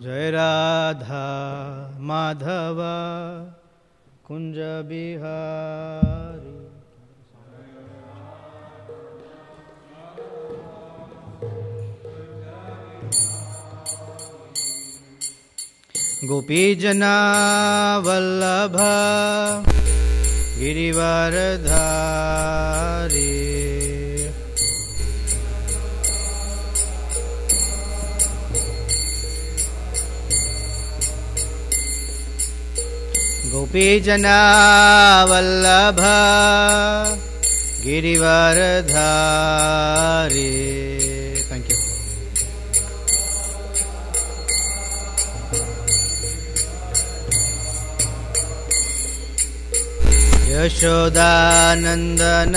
जय राधा माधव कुंज बिहारी। गोपीजना वल्लभ गिरिवरधारी। गोपीजना वल्लभ गिरिवरधारी। Thank you. यशोदानंदन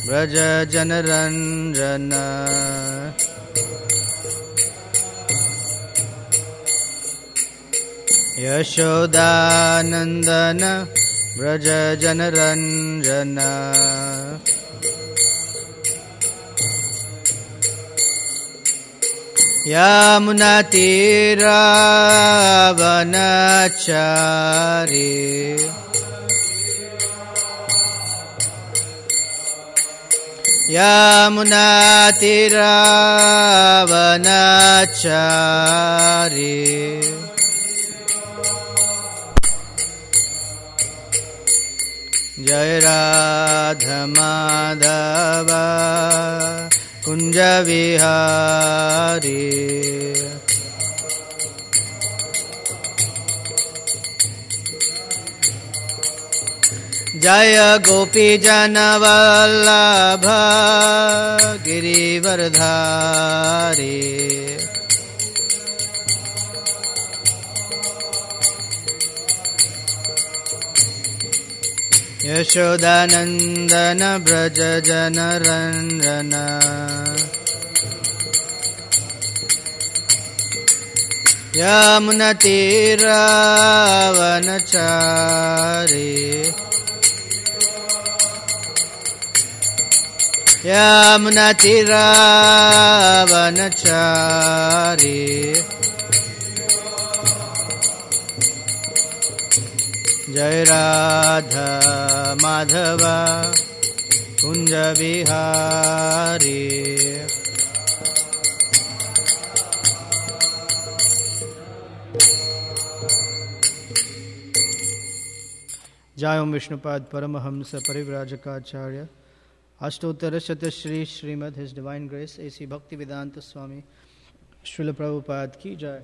व्रज जनरंजन। यशोदानंदन व्रज जनरंजन। यमुनातीरावनचारी। यमुनातीरावनचारी। जय राधा माधव कुंज विहारी। जय गोपी जन वल्लभ गिरिवरधारी। यशोदानंदन व्रज जनरंजन। यमुनातीरावनचारी। यमुनातीरावनचारी। जय राधा माधव कुंज बिहारी। जय ओम विष्णुपाद परमहंस परिव्राजकाचार्य अष्टोत्तर शत Shri Srimad his divine grace A C Bhaktivedanta स्वामी श्रील प्रभुपाद की जय।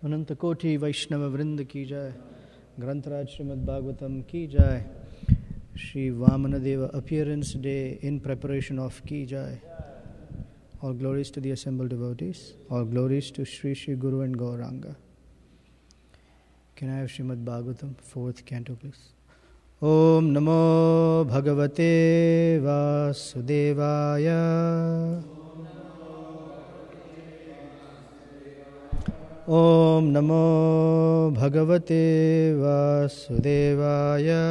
अनंत कोटि वैष्णव वृंद की जय। ग्रंथराज श्रीमद् भागवतम की जय। Shri Vamandev appearance day in preparation of की जय। All glories to the assembled devotees. All glories to Shri Shri Guru and Gauranga. Can I have Srimad Bhagavatam, 4th canto, please? Om Namo Bhagavate Vasudevaya. Om Namo Bhagavate Vasudevaya.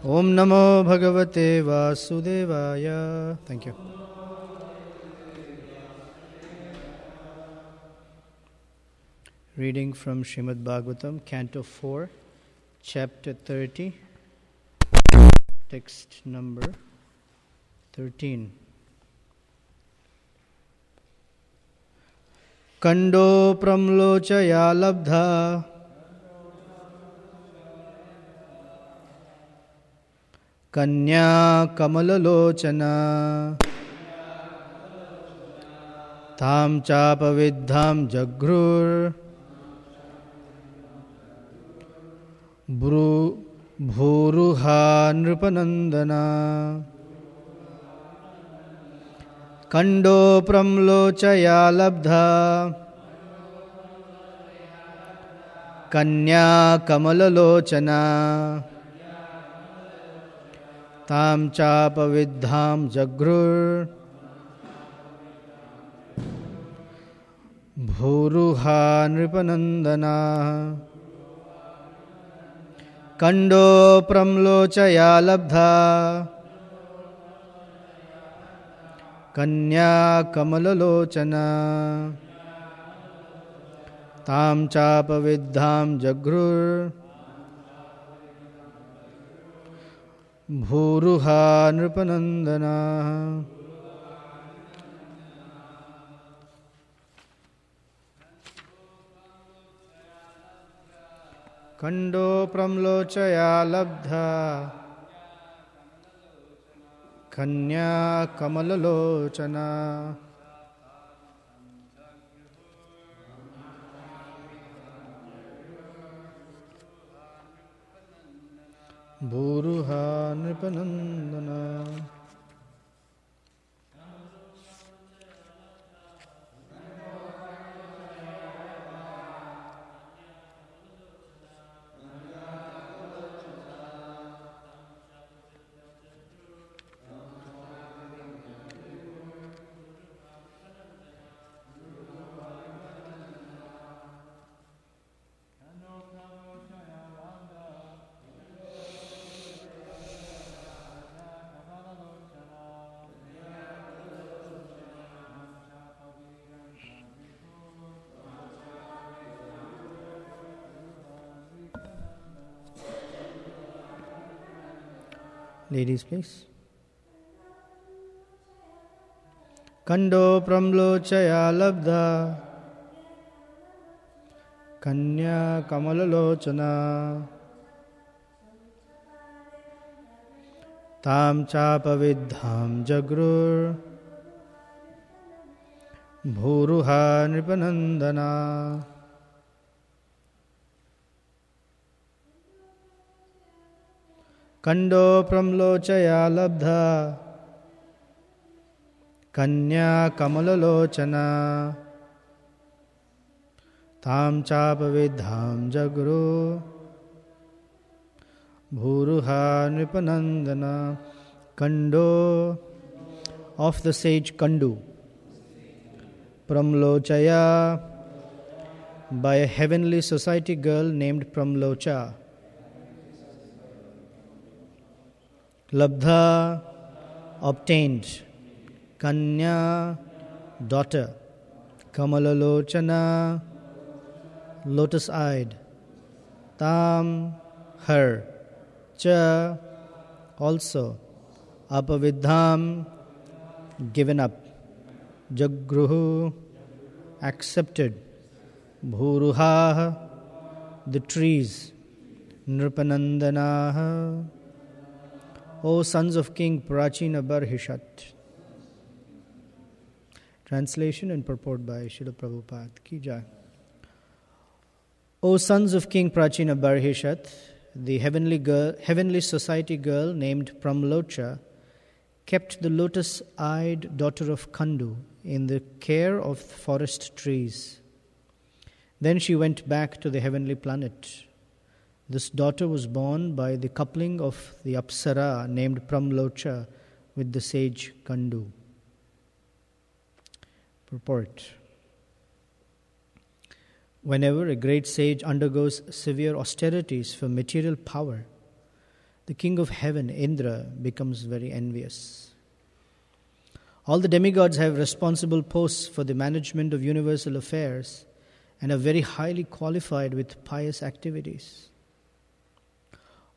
Om Namo Bhagavate Vasudevaya. Thank you. Reading from Srimad Bhagavatam, Canto 4, Chapter 30, text number 13. Kando pramlochaya labdha kanya kamalalochana tham chapavidham jagrur bhuruha nripanandana. Kando pramlochaya labdha kanya kamalalochana tam chapavidham jagrur bhuruha nripanandana. Kando pramlochaya labdha Kanya Kamalalochana Tam Chapavidham Jagrur Bhuruha Nripanandana. Kando Pramlochaya Labdha Kanya Kamalalochana Bhuruha Nripanandana. Ladies, please. Kando Pramlochaya Labdha Kanya Kamalalochana Tam Chapavidham Jagrur Bhuruha Nripanandana. Kando Pramlochaya Labdha Kanya Kamalalochana Tam Chapavidham Jagru Bhuruha Nripanandana. Kando of the sage Kandu, Pramlochaya by a heavenly society girl named Pramlocha. Labdha obtained, Kanya daughter, Kamalalochana lotus-eyed, Tam her, Cha also, Apavidham given up, Jagruhu accepted, Bhuruha the trees, Nripanandanaha O sons of King Prachina Barhishat. Translation and purport by Srila Prabhupada Ki Jai. O sons of King Prachina Barhishat, the heavenly society girl named Pramlocha kept the lotus-eyed daughter of Kandu in the care of forest trees. Then she went back to the heavenly planet. This daughter was born by the coupling of the Apsara named Pramlocha with the sage Kandu. Purport. Whenever a great sage undergoes severe austerities for material power, the king of heaven, Indra, becomes very envious. All the demigods have responsible posts for the management of universal affairs and are very highly qualified with pious activities.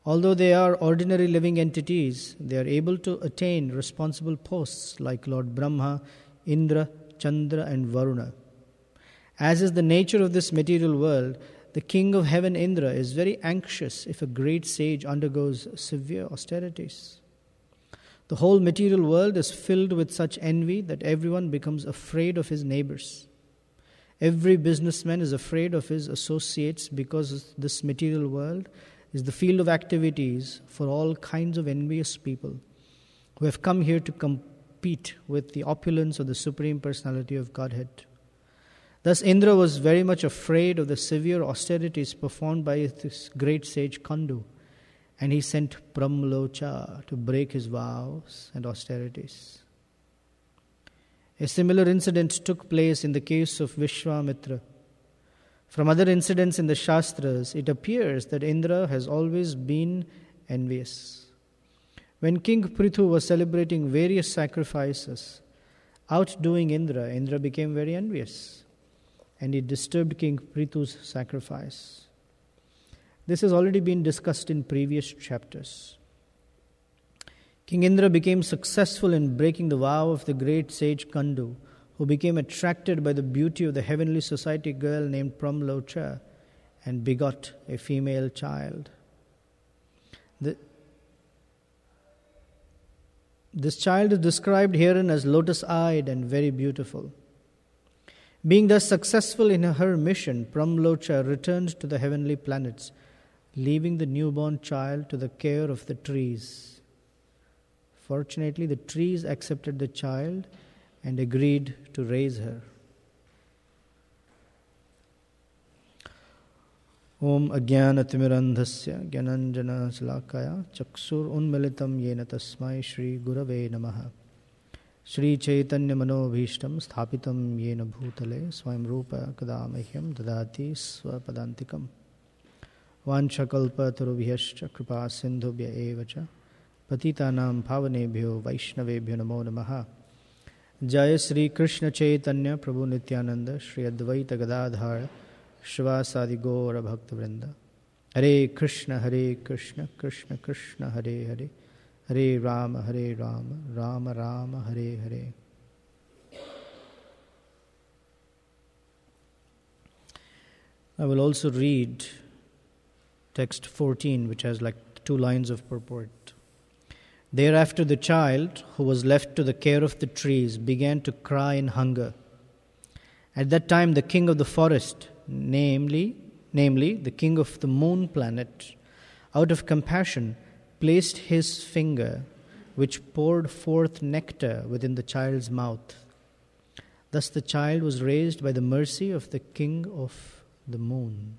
Although they are ordinary living entities, they are able to attain responsible posts like Lord Brahma, Indra, Chandra and Varuna. As is the nature of this material world, the king of heaven Indra is very anxious if a great sage undergoes severe austerities. The whole material world is filled with such envy that everyone becomes afraid of his neighbors. Every businessman is afraid of his associates because this material world is the field of activities for all kinds of envious people who have come here to compete with the opulence of the Supreme Personality of Godhead. Thus Indra was very much afraid of the severe austerities performed by this great sage Kandu, and he sent Pramlocha to break his vows and austerities. A similar incident took place in the case of Vishwamitra. From other incidents in the Shastras, it appears that Indra has always been envious. When King Prithu was celebrating various sacrifices, Outdoing Indra, Indra became very envious and he disturbed King Prithu's sacrifice. This has already been discussed in previous chapters. King Indra became successful in breaking the vow of the great sage Kandu, who became attracted by the beauty of the heavenly society girl named Pramlocha and begot a female child. This child is described herein as lotus-eyed and very beautiful. Being thus successful in her mission, Pramlocha returned to the heavenly planets, leaving the newborn child to the care of the trees. Fortunately, the trees accepted the child and agreed to raise her. Om Ajnanatimmirandhasya Gyananjana Salakaya Chaksur Unmilitam Yena Tasmai Shri Gurave Namaha Shri Chaitanya Manobhishtam Sthapitam Yena Bhutale Swayam Rupa Kadamahyam Dadati Swapadantikam Vanchakalpa Tarubhyascha Kripa Sindhubhya Evacha Patitanam Bhavanebhyo Vaishnavebhyo Namo Namaha Jaya Sri Krishna Chaitanya Prabhu Nityananda Shri Advaita Gadadhara Shivasadi Gaura Bhakta Vrinda Hare Krishna Krishna Krishna Hare Hare Hare Rama Rama Rama Hare Hare. I will also read text 14, which has like 2 lines of purport. Thereafter the child, who was left to the care of the trees, began to cry in hunger. At that time the king of the forest, namely the king of the moon planet, out of compassion placed his finger, which poured forth nectar within the child's mouth. Thus the child was raised by the mercy of the king of the moon.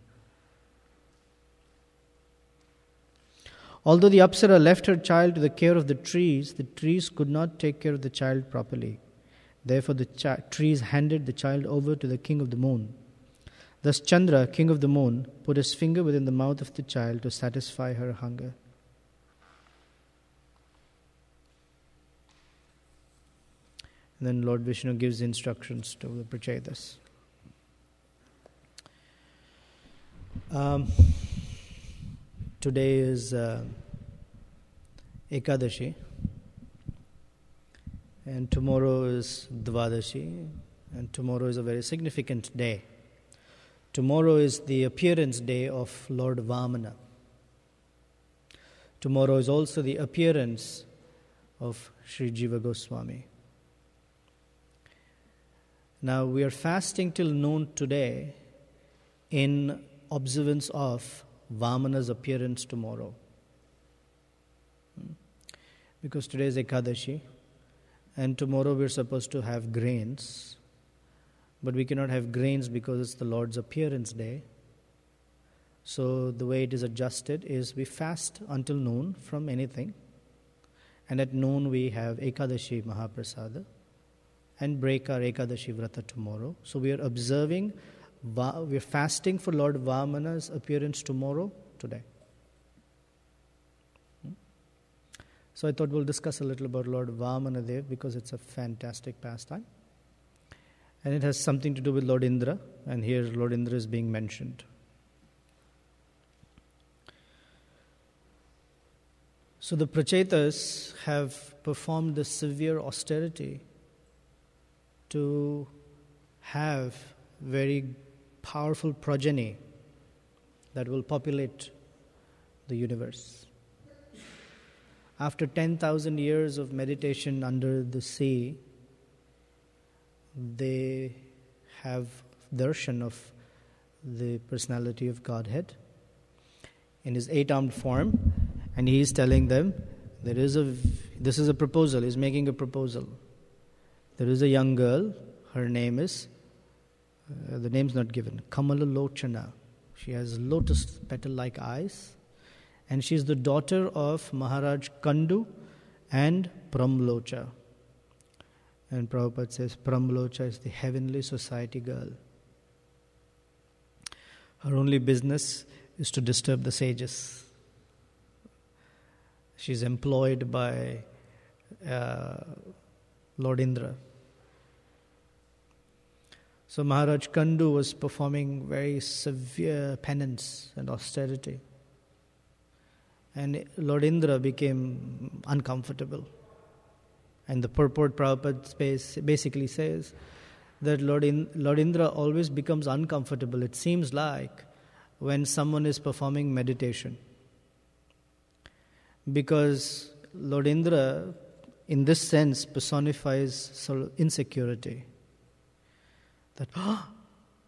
Although the Apsara left her child to the care of the trees could not take care of the child properly. Therefore the trees handed the child over to the king of the moon. Thus Chandra, king of the moon, put his finger within the mouth of the child to satisfy her hunger. And then Lord Vishnu gives instructions to the Prachetas. Today is Ekadashi, and tomorrow is Dvadashi, and tomorrow is a very significant day. Tomorrow is the appearance day of Lord Vamana. Tomorrow is also the appearance of Sri Jiva Goswami. Now we are fasting till noon today in observance of Vamana's appearance tomorrow. Because today is Ekadashi and tomorrow we're supposed to have grains. But we cannot have grains because it's the Lord's appearance day. So the way it is adjusted is we fast until noon from anything. And at noon we have Ekadashi Mahaprasada and break our Ekadashi Vrata tomorrow. So we are observing, we are fasting for Lord Vamana's appearance tomorrow, today. So I thought we'll discuss a little about Lord Vamana Dev because it's a fantastic pastime. And it has something to do with Lord Indra, and here Lord Indra is being mentioned. So the Prachetas have performed this severe austerity to have very powerful progeny that will populate the universe. After 10,000 years of meditation under the sea, they have darshan of the personality of Godhead in his 8-armed form, and he is telling them this is a proposal. He's making a proposal. There is a young girl. Her name is the name's not given. Kamala Lochana. She has lotus petal-like eyes, and she is the daughter of Maharaj Kandu and Pramlocha. And Prabhupada says Pramlocha is the heavenly society girl. Her only business is to disturb the sages. She's employed by Lord Indra So Maharaj Kandu was performing very severe penance and austerity. And Lord Indra became uncomfortable. And the purport Prabhupada basically says that Lord Indra always becomes uncomfortable, it seems like, when someone is performing meditation. Because Lord Indra, in this sense, personifies sort of insecurity. That,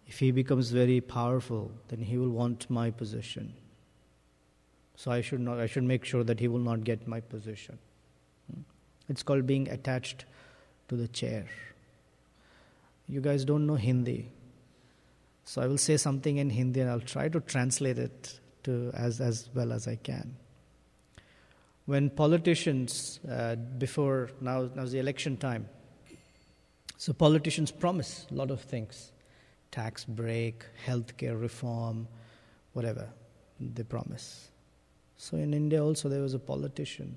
if he becomes very powerful, then he will want my position. So I should make sure that he will not get my position. It's called being attached to the chair. You guys don't know Hindi. So I will say something in Hindi and I'll try to translate it to as well as I can. When politicians, now's the election time, so politicians promise a lot of things. Tax break, healthcare reform, whatever they promise. So in India also there was a politician.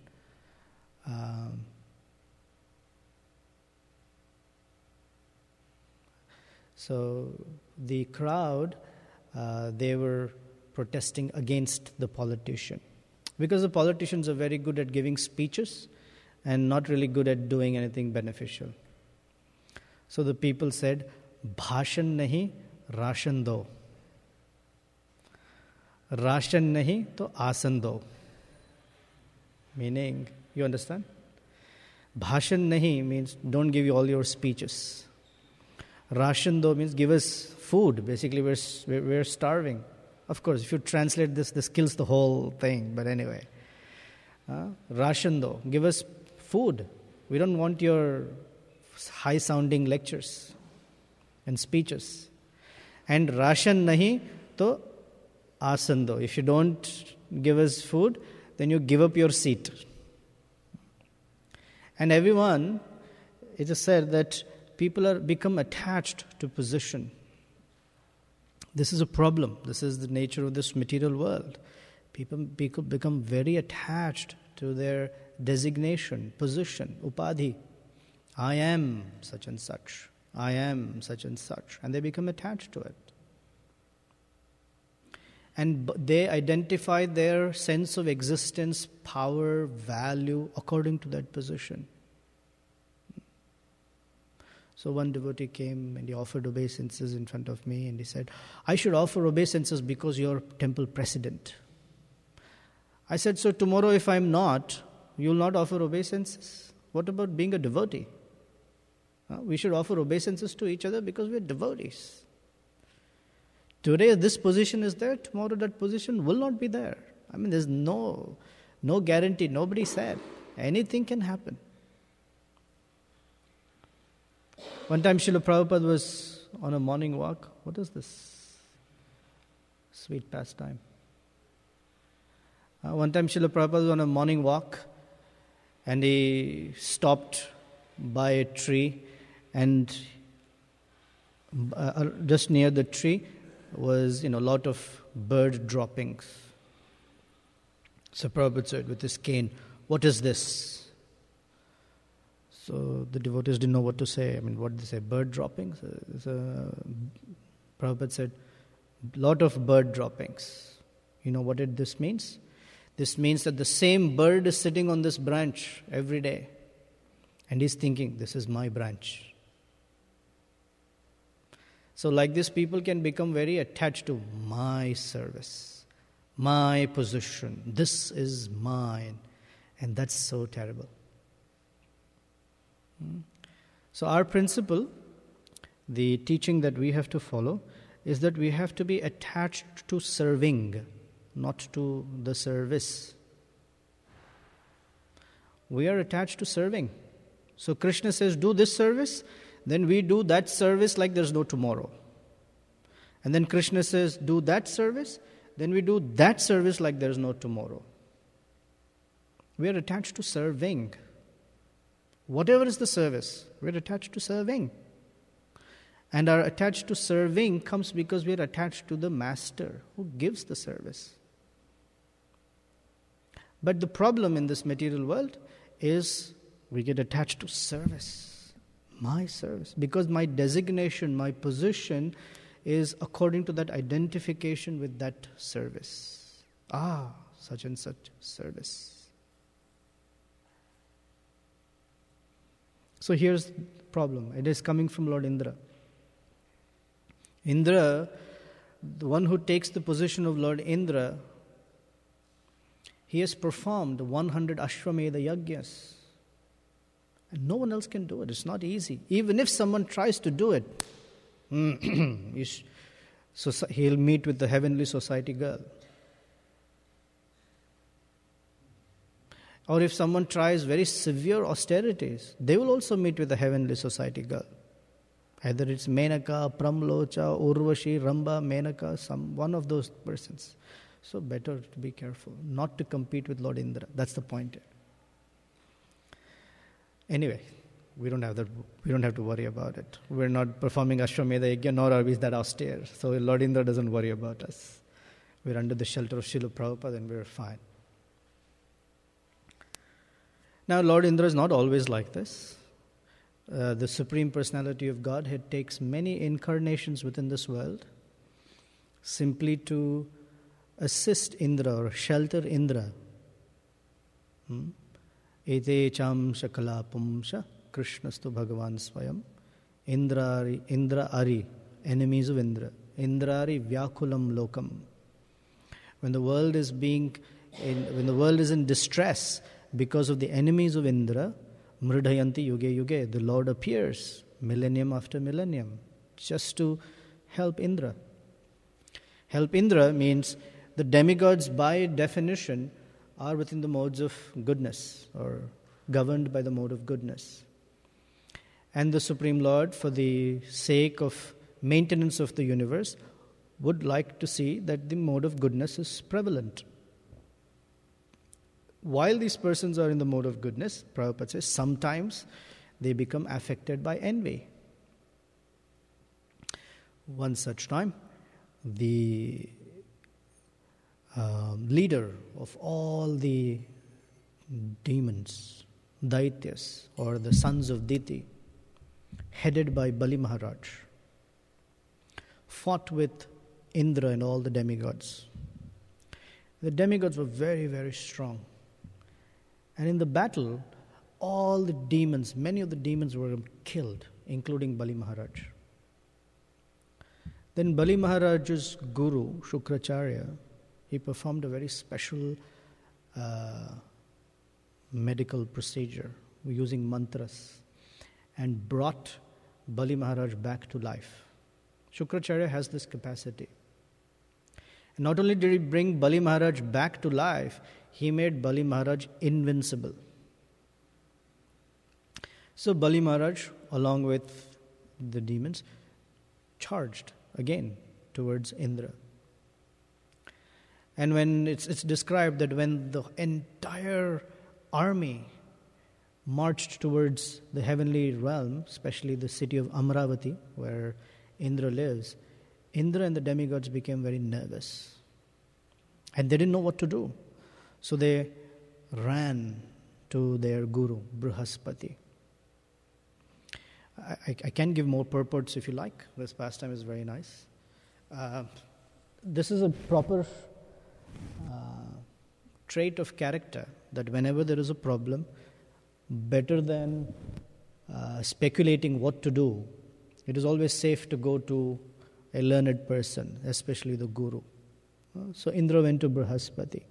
So the crowd, they were protesting against the politician. Because the politicians are very good at giving speeches and not really good at doing anything beneficial. So the people said, Bhashan nahi, Rashan do. Rashan nahi, to asan do. Meaning, you understand? Bhashan nahi means don't give you all your speeches. Rashan do means give us food. Basically, we're starving. Of course, if you translate this kills the whole thing. But anyway, Rashan do, give us food. We don't want your high-sounding lectures and speeches. And Rashan nahi, to asan do. If you don't give us food, then you give up your seat. And everyone, it is said that people become attached to position. This is a problem. This is the nature of this material world. People become very attached to their designation, position, upadhi. I am such and such. I am such and such. And they become attached to it. And they identify their sense of existence, power, value according to that position. So one devotee came and he offered obeisances in front of me and he said, I should offer obeisances because you're temple president. I said, so tomorrow if I'm not, you'll not offer obeisances? What about being a devotee? We should offer obeisances to each other because we're devotees. Today this position is there, tomorrow that position will not be there. I mean, there's no guarantee, nobody said. Anything can happen. One time Srila Prabhupada was on a morning walk. What is this sweet pastime? One time Srila Prabhupada was on a morning walk and he stopped by a tree and just near the tree was a lot of bird droppings. So Prabhupada said with his cane, what is this? So the devotees didn't know what to say. I mean, what did they say? Bird droppings? So Prabhupada said, lot of bird droppings. You know what this means? This means that the same bird is sitting on this branch every day. And he's thinking, this is my branch. So like this, people can become very attached to my service, my position. This is mine. And that's so terrible. So our principle, the teaching that we have to follow, is that we have to be attached to serving, not to the service. We are attached to serving. So Krishna says, do this service, then we do that service like there's no tomorrow. And then Krishna says, do that service, then we do that service like there's no tomorrow. We are attached to serving. Whatever is the service, we're attached to serving. And our attached to serving comes because we're attached to the master who gives the service. But the problem in this material world is we get attached to service. My service. Because my designation, my position is according to that identification with that service. Such and such service. So here's the problem. It is coming from Lord Indra. Indra, the one who takes the position of Lord Indra, he has performed 100 Ashwamedha Yajnas. And no one else can do it. It's not easy. Even if someone tries to do it, he'll meet with the heavenly society girl. Or if someone tries very severe austerities, they will also meet with the heavenly society girl. Either it's Menaka, Pramlocha, Urvashi, Ramba, Menaka, one of those persons. So better to be careful, not to compete with Lord Indra. That's the point. Anyway, we don't have to worry about it. We're not performing Ashwamedha Yajna, nor are we that austere. So Lord Indra doesn't worry about us. We're under the shelter of Srila Prabhupada and we're fine. Now, Lord Indra is not always like this. The Supreme Personality of Godhead takes many incarnations within this world simply to assist Indra or shelter Indra. Ete cham shakala pumsha Krishnastu Bhagavan Swayam Indra Ari, enemies of Indra. Indrari Vyakulam Lokam. When the world is in distress because of the enemies of Indra, Mridhayanti Yuge Yuge, the Lord appears millennium after millennium just to help Indra. Help Indra means the demigods by definition are within the modes of goodness or governed by the mode of goodness. And the Supreme Lord, for the sake of maintenance of the universe, would like to see that the mode of goodness is prevalent. While these persons are in the mode of goodness, Prabhupada says, sometimes they become affected by envy. One such time, the leader of all the demons, Daityas, or the sons of Diti, headed by Bali Maharaj, fought with Indra and all the demigods. The demigods were very, very strong. And in the battle, all the demons, many of the demons were killed, including Bali Maharaj. Then Bali Maharaj's guru, Shukracharya, he performed a very special medical procedure using mantras and brought Bali Maharaj back to life. Shukracharya has this capacity. And not only did he bring Bali Maharaj back to life, he made Bali Maharaj invincible. So Bali Maharaj, along with the demons, charged again towards Indra. And when it's described that when the entire army marched towards the heavenly realm, especially the city of Amravati, where Indra lives, Indra and the demigods became very nervous. And they didn't know what to do. So they ran to their guru, Brihaspati. I can give more purports if you like. This pastime is very nice. This is a proper trait of character, that whenever there is a problem, better than speculating what to do, it is always safe to go to a learned person, especially the guru. So Indra went to Brihaspati.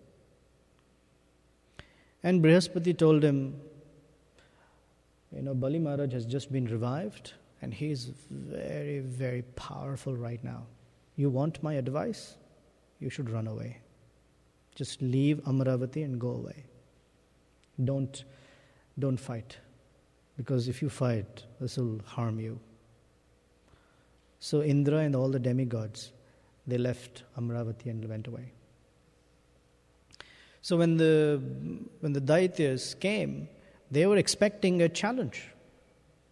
And Brihaspati told him, Bali Maharaj has just been revived and he is very, very powerful right now. You want my advice? You should run away. Just leave Amravati and go away. Don't fight. Because if you fight, this will harm you. So Indra and all the demigods, they left Amravati and went away. So when the Daityas came, they were expecting a challenge.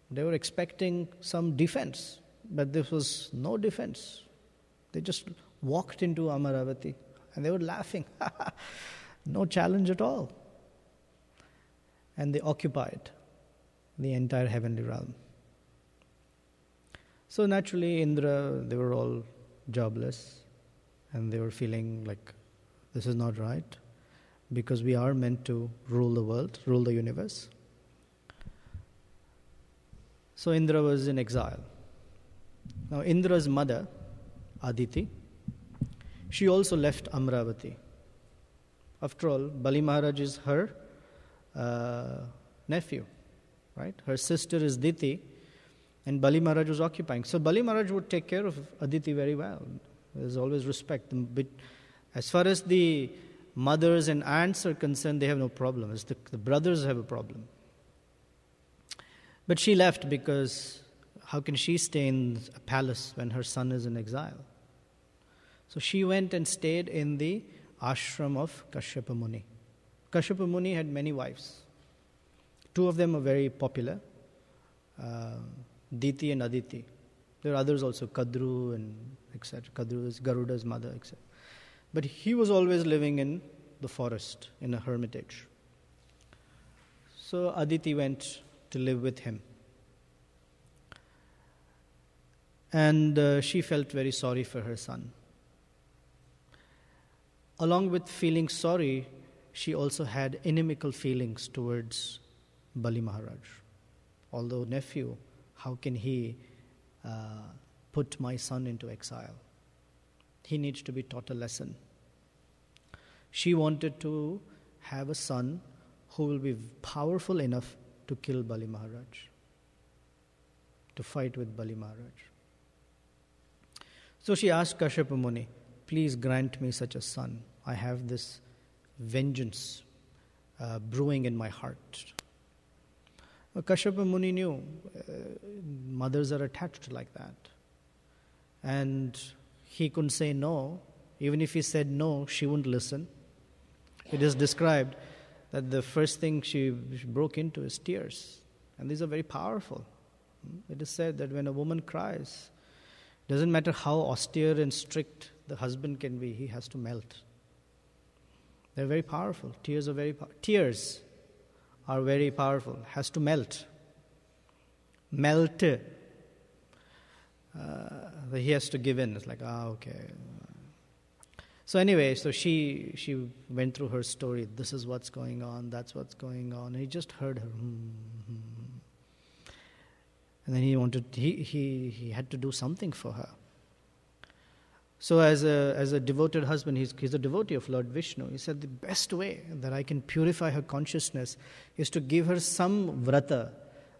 They were expecting some defense. But there was no defense. They just walked into Amravati and they were laughing. No challenge at all. And they occupied the entire heavenly realm. So naturally, Indra, they were all jobless, and they were feeling like this is not right, because we are meant to rule the world, rule the universe. So Indra was in exile. Now Indra's mother, Aditi, she also left Amravati. After all, Bali Maharaj is her nephew, right? Her sister is Diti, and Bali Maharaj was occupying. So Bali Maharaj would take care of Aditi very well. There's always respect. As far as the mothers and aunts are concerned, they have no problem. It's the brothers have a problem. But she left because how can she stay in a palace when her son is in exile? So she went and stayed in the ashram of Kashyapa Muni. Kashyapa Muni had many wives. Two of them are very popular, Diti and Aditi. There are others also, Kadru and etc. Kadru is Garuda's mother, etc. But he was always living in the forest, in a hermitage. So Aditi went to live with him. And she felt very sorry for her son. Along with feeling sorry, she also had inimical feelings towards Bali Maharaj. Although nephew, how can he put my son into exile? He needs to be taught a lesson. She wanted to have a son who will be powerful enough to kill Bali Maharaj, to fight with Bali Maharaj. So she asked Kashyapa Muni, please grant me such a son. I have this vengeance brewing in my heart. Kashyapa Muni knew mothers are attached like that. And he couldn't say no. Even if he said no, she wouldn't listen. It is described that the first thing she broke into is tears. And these are very powerful. It is said that when a woman cries, doesn't matter how austere and strict the husband can be, he has to melt. They're very powerful. Tears are very powerful. Has to melt. Melt. He has to give in. It's like, okay. So anyway, so she went through her story. This is what's going on. That's what's going on. And he just heard her. And then he had to do something for her. So as a devoted husband, he's a devotee of Lord Vishnu. He said the best way that I can purify her consciousness is to give her some vrata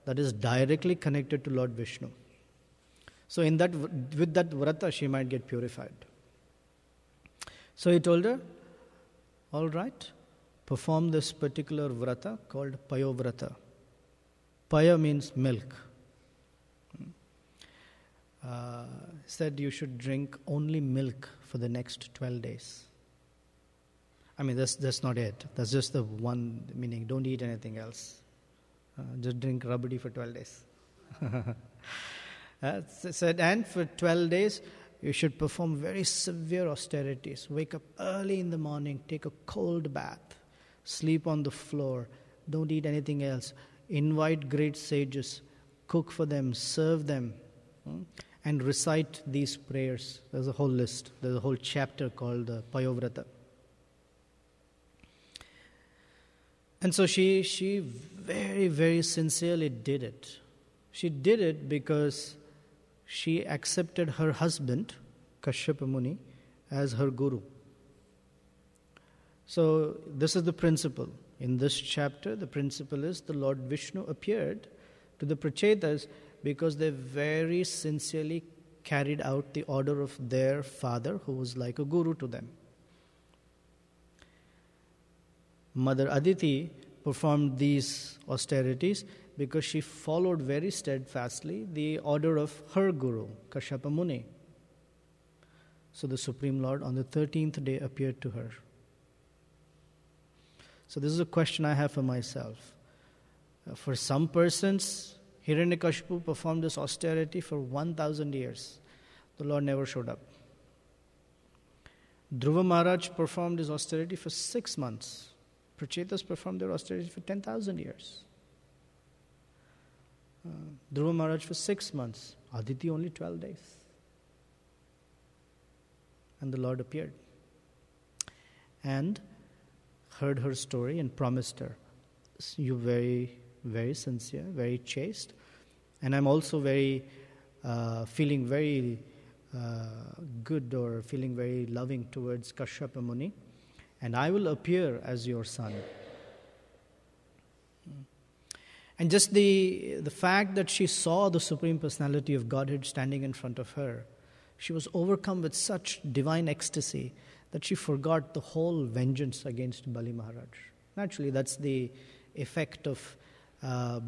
that is directly connected to Lord Vishnu. So with that vrata, she might get purified. So he told her, all right, perform this particular vrata called Payo Vrata. Paya means milk. Said you should drink only milk for the next 12 days. I mean, that's not it. That's just the one meaning. Don't eat anything else. Just drink rabdi for 12 days. Said, and for 12 days, you should perform very severe austerities. Wake up early in the morning, take a cold bath, sleep on the floor, don't eat anything else. Invite great sages, cook for them, serve them, and recite these prayers. There's a whole list. There's a whole chapter called Payovrata. And so she very, very sincerely did it. She did it because she accepted her husband, Kashyapa Muni, as her guru. So this is the principle. In this chapter, the principle is the Lord Vishnu appeared to the Prachetas because they very sincerely carried out the order of their father, who was like a guru to them. Mother Aditi performed these austerities because she followed very steadfastly the order of her guru, Kashyapa Muni. So the Supreme Lord on the 13th day appeared to her. So this is a question I have for myself. For some persons, Hiranyakashipu performed this austerity for 1,000 years. The Lord never showed up. Dhruva Maharaj performed his austerity for 6 months. Prachetas performed their austerity for 10,000 years. Dhruva Maharaj for 6 months. Aditi only 12 days. And the Lord appeared and heard her story and promised her, "You're very, very sincere, very chaste, and I'm also feeling very good or feeling very loving towards Kashyapa Muni, and I will appear as your son." And just the fact that she saw the Supreme Personality of Godhead standing in front of her, she was overcome with such divine ecstasy that she forgot the whole vengeance against Bali Maharaj. Naturally, that's the effect of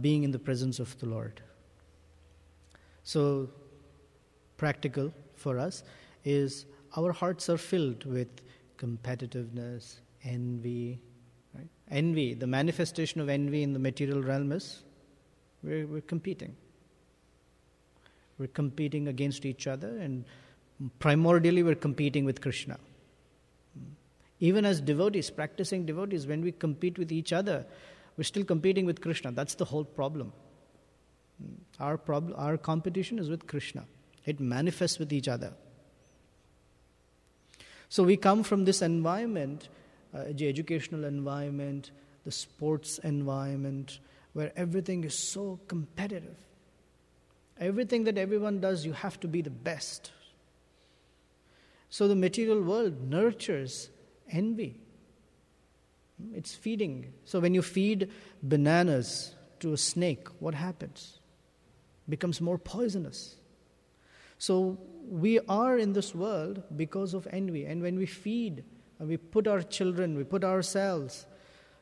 being in the presence of the Lord. So, practical for us is our hearts are filled with competitiveness, envy. Right? Envy, the manifestation of envy in the material realm is we're competing. We're competing against each other, and primordially we're competing with Krishna. Even as devotees, practicing devotees, when we compete with each other, we're still competing with Krishna. That's the whole problem. Our competition is with Krishna. It manifests with each other. So we come from this environment, the educational environment, the sports environment, where everything is so competitive. Everything that everyone does, you have to be the best. So the material world nurtures envy. It's feeding. So when you feed bananas to a snake, what happens? It becomes more poisonous. So we are in this world because of envy. And when we feed, and we put our children, we put ourselves,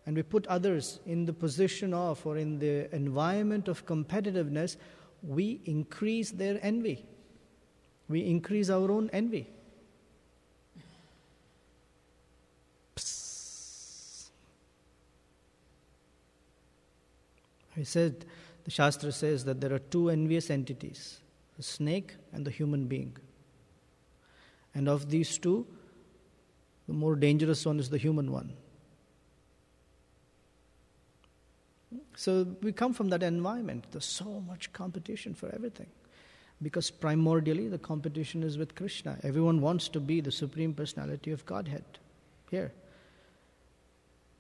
and we put others in the position of or in the environment of competitiveness, we increase their envy. We increase our own envy. He said, the Shastra says that there are two envious entities, the snake and the human being. And of these two, the more dangerous one is the human one. So we come from that environment. There's so much competition for everything. Because primordially the competition is with Krishna. Everyone wants to be the Supreme Personality of Godhead here.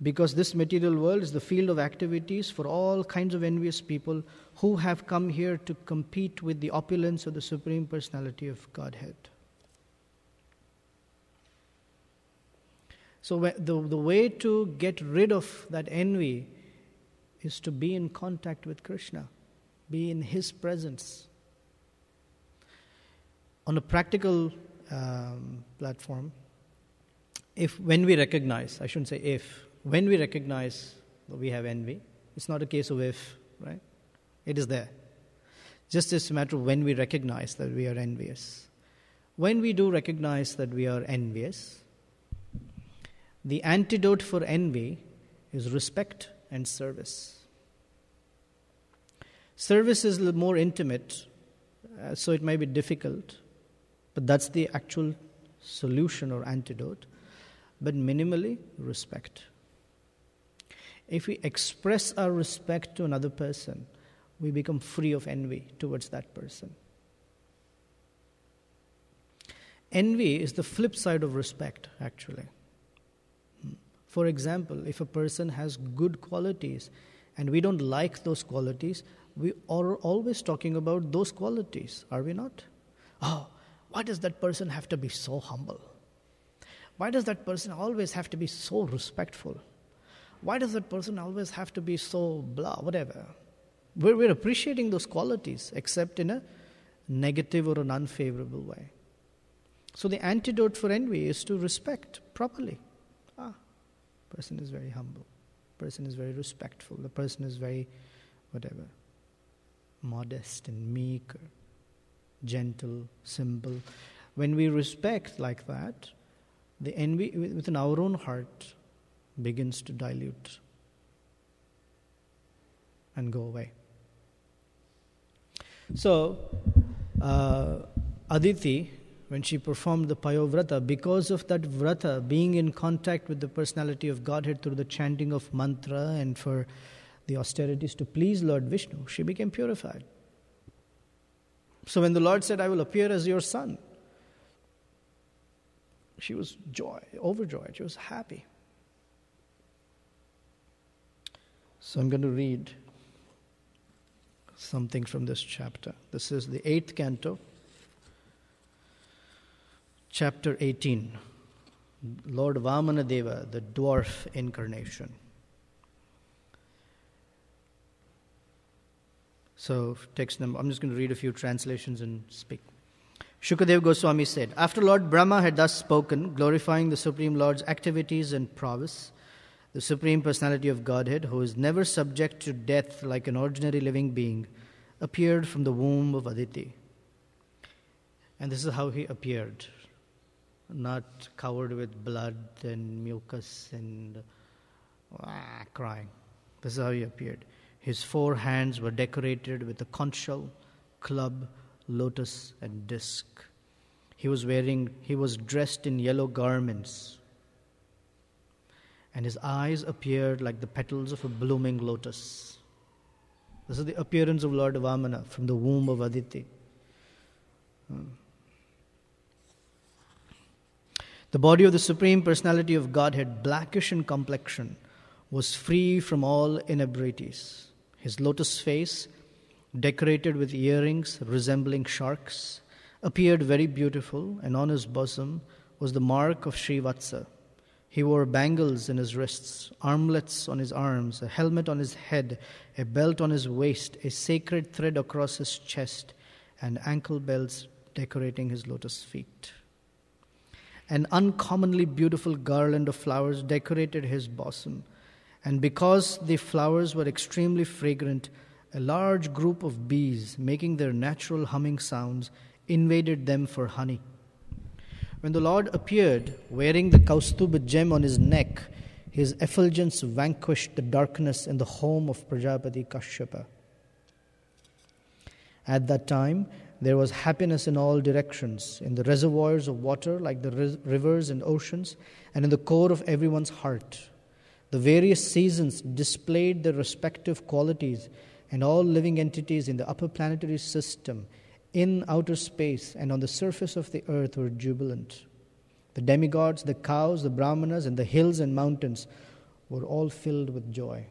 Because this material world is the field of activities for all kinds of envious people who have come here to compete with the opulence of the Supreme Personality of Godhead. So the way to get rid of that envy is to be in contact with Krishna, be in His presence. On a practical platform, when we recognize that we have envy, it's not a case of if, right? It is there. Just as a matter of when we recognize that we are envious. When we do recognize that we are envious, the antidote for envy is respect and service. Service is a little more intimate, so it might be difficult, but that's the actual solution or antidote. But minimally, respect. If we express our respect to another person, we become free of envy towards that person. Envy is the flip side of respect, actually. For example, if a person has good qualities and we don't like those qualities, we are always talking about those qualities, are we not? Oh, why does that person have to be so humble? Why does that person always have to be so respectful? Why does that person always have to be so blah, whatever? We're appreciating those qualities, except in a negative or an unfavorable way. So the antidote for envy is to respect properly. Person is very humble. Person is very respectful. The person is very, whatever, modest and meek, or gentle, simple. When we respect like that, the envy within our own heart begins to dilute and go away. So, Aditi, when she performed the Payovrata, because of that vrata, being in contact with the personality of Godhead through the chanting of mantra and for the austerities to please Lord Vishnu, she became purified. So when the Lord said, I will appear as your son, she was overjoyed. She was happy. So I'm going to read something from this chapter. This is the 8th canto, chapter 18. Lord Vamanadeva, the dwarf incarnation. So, text number, I'm just going to read a few translations and speak. Shukadeva Goswami said, after Lord Brahma had thus spoken, glorifying the Supreme Lord's activities and prowess, the Supreme Personality of Godhead, who is never subject to death like an ordinary living being, appeared from the womb of Aditi. And this is how he appeared. Not covered with blood and mucus and crying. This is how he appeared. His 4 hands were decorated with a conch shell, club, lotus and disc. He was dressed in yellow garments, and his eyes appeared like the petals of a blooming lotus. This is the appearance of Lord Vamana from the womb of Aditi. The body of the Supreme Personality of Godhead, blackish in complexion, was free from all inebrities. His lotus face, decorated with earrings resembling sharks, appeared very beautiful, and on his bosom was the mark of Srivatsa. He wore bangles in his wrists, armlets on his arms, a helmet on his head, a belt on his waist, a sacred thread across his chest, and ankle belts decorating his lotus feet. An uncommonly beautiful garland of flowers decorated his bosom, and because the flowers were extremely fragrant, a large group of bees, making their natural humming sounds, invaded them for honey. When the Lord appeared, wearing the Kaustuba gem on his neck, his effulgence vanquished the darkness in the home of Prajapati Kashyapa. At that time, there was happiness in all directions, in the reservoirs of water like the rivers and oceans, and in the core of everyone's heart. The various seasons displayed their respective qualities, and all living entities in the upper planetary system, in outer space, and on the surface of the earth were jubilant. The demigods, the cows, the brahmanas, and the hills and mountains were all filled with joy.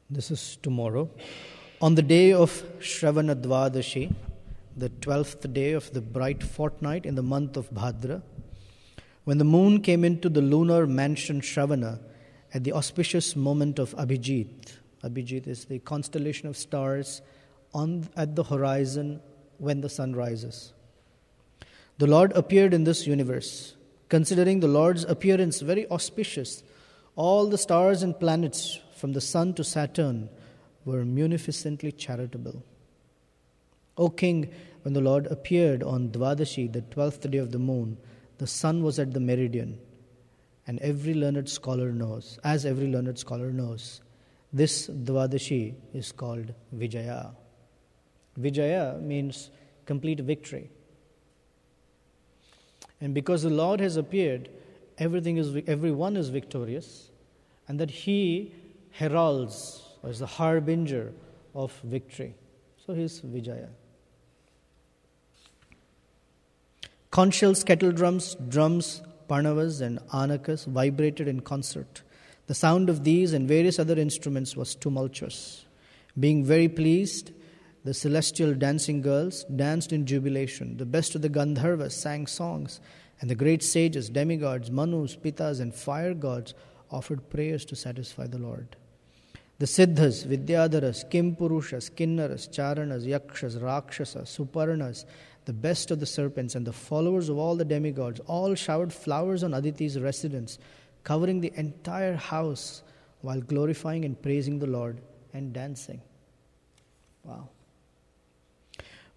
This is tomorrow. On the day of Shravana Dvadashi, the 12th day of the bright fortnight in the month of Bhadra, when the moon came into the lunar mansion Shravana at the auspicious moment of Abhijit. Abhijit is the constellation of stars at the horizon when the sun rises. The Lord appeared in this universe. Considering the Lord's appearance very auspicious, all the stars and planets from the sun to Saturn were munificently charitable. O King, when the Lord appeared on Dvadashi, the 12th day of the moon, the sun was at the meridian, and as every learned scholar knows, this Dvadashi is called Vijaya. Vijaya means complete victory. And because the Lord has appeared, everyone is victorious, and that He heralds or is the harbinger of victory. So He is Vijaya. Conch shells, kettle drums, parnavas and anakas vibrated in concert. The sound of these and various other instruments was tumultuous. Being very pleased, the celestial dancing girls danced in jubilation. The best of the Gandharvas sang songs, and the great sages, demigods, Manus, Pitas, and fire gods offered prayers to satisfy the Lord. The Siddhas, Vidyadharas, Kimpurushas, Kinnaras, Charanas, Yakshas, Rakshasas, Suparnas, the best of the serpents, and the followers of all the demigods, all showered flowers on Aditi's residence, covering the entire house while glorifying and praising the Lord and dancing. Wow.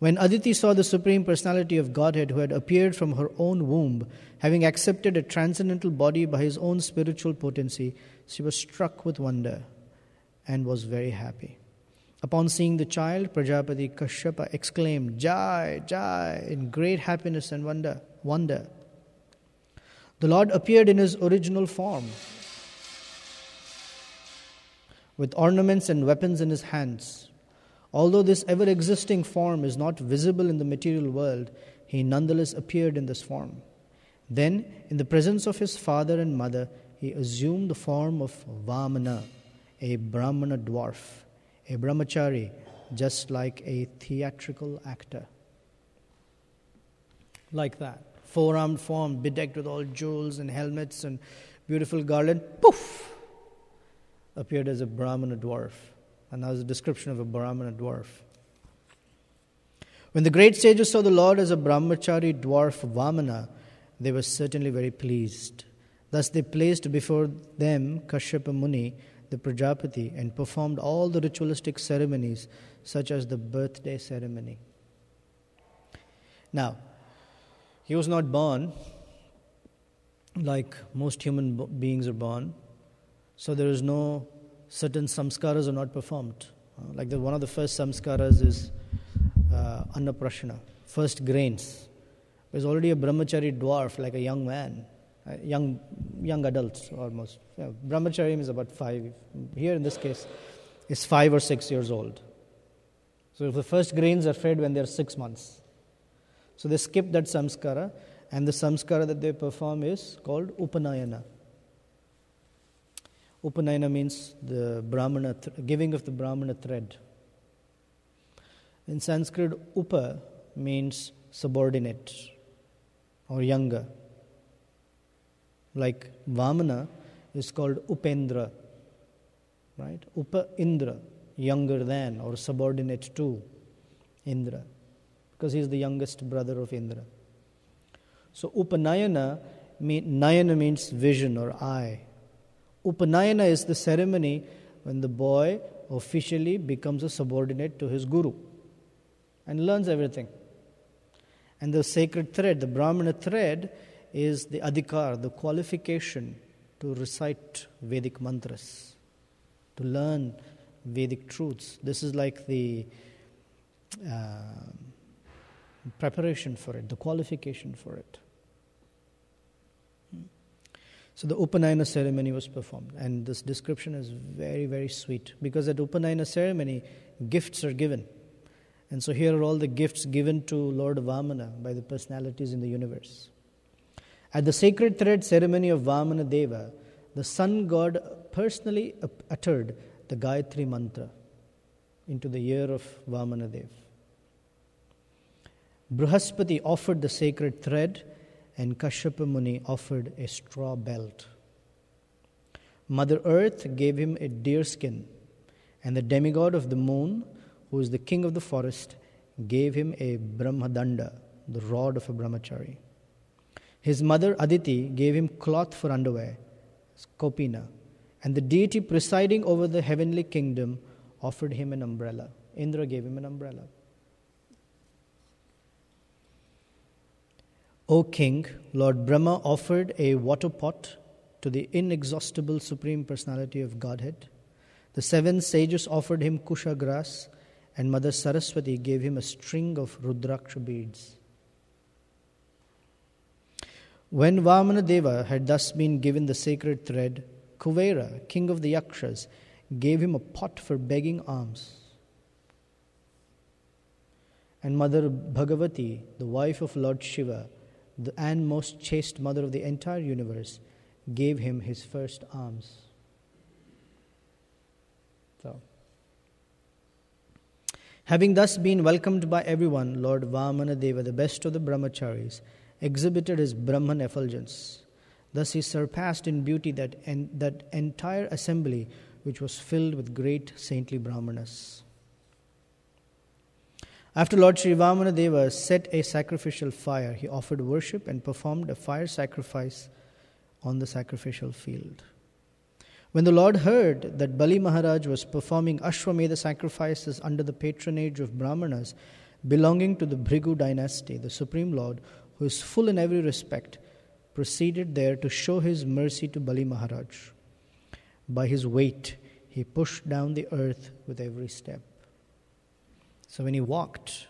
When Aditi saw the Supreme Personality of Godhead who had appeared from her own womb, having accepted a transcendental body by his own spiritual potency, she was struck with wonder and was very happy. Upon seeing the child, Prajapati Kashyapa exclaimed, Jai, Jai, in great happiness and wonder. The Lord appeared in his original form, with ornaments and weapons in his hands. Although this ever-existing form is not visible in the material world, he nonetheless appeared in this form. Then, in the presence of his father and mother, he assumed the form of Vamana, a Brahmana dwarf, a brahmachari, just like a theatrical actor. Like that. Four-armed form, bedecked with all jewels and helmets and beautiful garland, poof, appeared as a Brahmana dwarf. And that was a description of a Brahmana dwarf. When the great sages saw the Lord as a brahmachari dwarf Vamana, they were certainly very pleased. Thus they placed before them Kashyapa Muni, the Prajapati, and performed all the ritualistic ceremonies, such as the birthday ceremony. Now, he was not born like most human beings are born, so there is no certain samskaras are not performed. Like one of the first samskaras is Annaprashana, first grains. There's already a brahmachari dwarf, like a young man, young adults almost. Yeah, brahmachari is about 5. Here in this case, is 5 or 6 years old. So the first grains are fed when they're 6 months. So they skip that samskara, and the samskara that they perform is called Upanayana. Upanayana means the Brahmana, giving of the Brahmana thread. In Sanskrit, Upa means subordinate or younger. Like Vamana is called Upendra, right? Upa Indra, younger than or subordinate to Indra, because he is the youngest brother of Indra. So Upanayana, Nayana means vision or eye. Upanayana is the ceremony when the boy officially becomes a subordinate to his guru and learns everything. And the sacred thread, the Brahmana thread, is the adhikar, the qualification to recite Vedic mantras, to learn Vedic truths. This is like the preparation for it, the qualification for it. So the Upanayana ceremony was performed, and this description is very, very sweet, because at Upanayana ceremony, gifts are given. And so here are all the gifts given to Lord Vamana by the personalities in the universe. At the sacred thread ceremony of Vamana Deva, the sun god personally uttered the Gayatri mantra into the ear of Vamana Dev. Brihaspati offered the sacred thread, and Kashyapa Muni offered a straw belt. Mother Earth gave him a deer skin, and the demigod of the moon, who is the king of the forest, gave him a Brahmadanda, the rod of a brahmachari. His mother Aditi gave him cloth for underwear, Kopina, and the deity presiding over the heavenly kingdom offered him an umbrella. Indra gave him an umbrella. O king, Lord Brahma offered a water pot to the inexhaustible Supreme Personality of Godhead. The 7 sages offered him kusha grass, and Mother Saraswati gave him a string of Rudraksha beads. When Vamana Deva had thus been given the sacred thread, Kuvera, king of the Yakshas, gave him a pot for begging alms. And Mother Bhagavati, the wife of Lord Shiva, and most chaste mother of the entire universe, gave him his first alms. So, having thus been welcomed by everyone, Lord Vamana Deva, the best of the brahmacharis, exhibited his Brahman effulgence. Thus he surpassed in beauty that entire assembly which was filled with great saintly brahmanas. After Lord Sri Vamana Deva set a sacrificial fire, he offered worship and performed a fire sacrifice on the sacrificial field. When the Lord heard that Bali Maharaj was performing Ashwamedha sacrifices under the patronage of Brahmanas belonging to the Bhrigu dynasty, the Supreme Lord, who is full in every respect, proceeded there to show his mercy to Bali Maharaj. By his weight, he pushed down the earth with every step. So when he walked,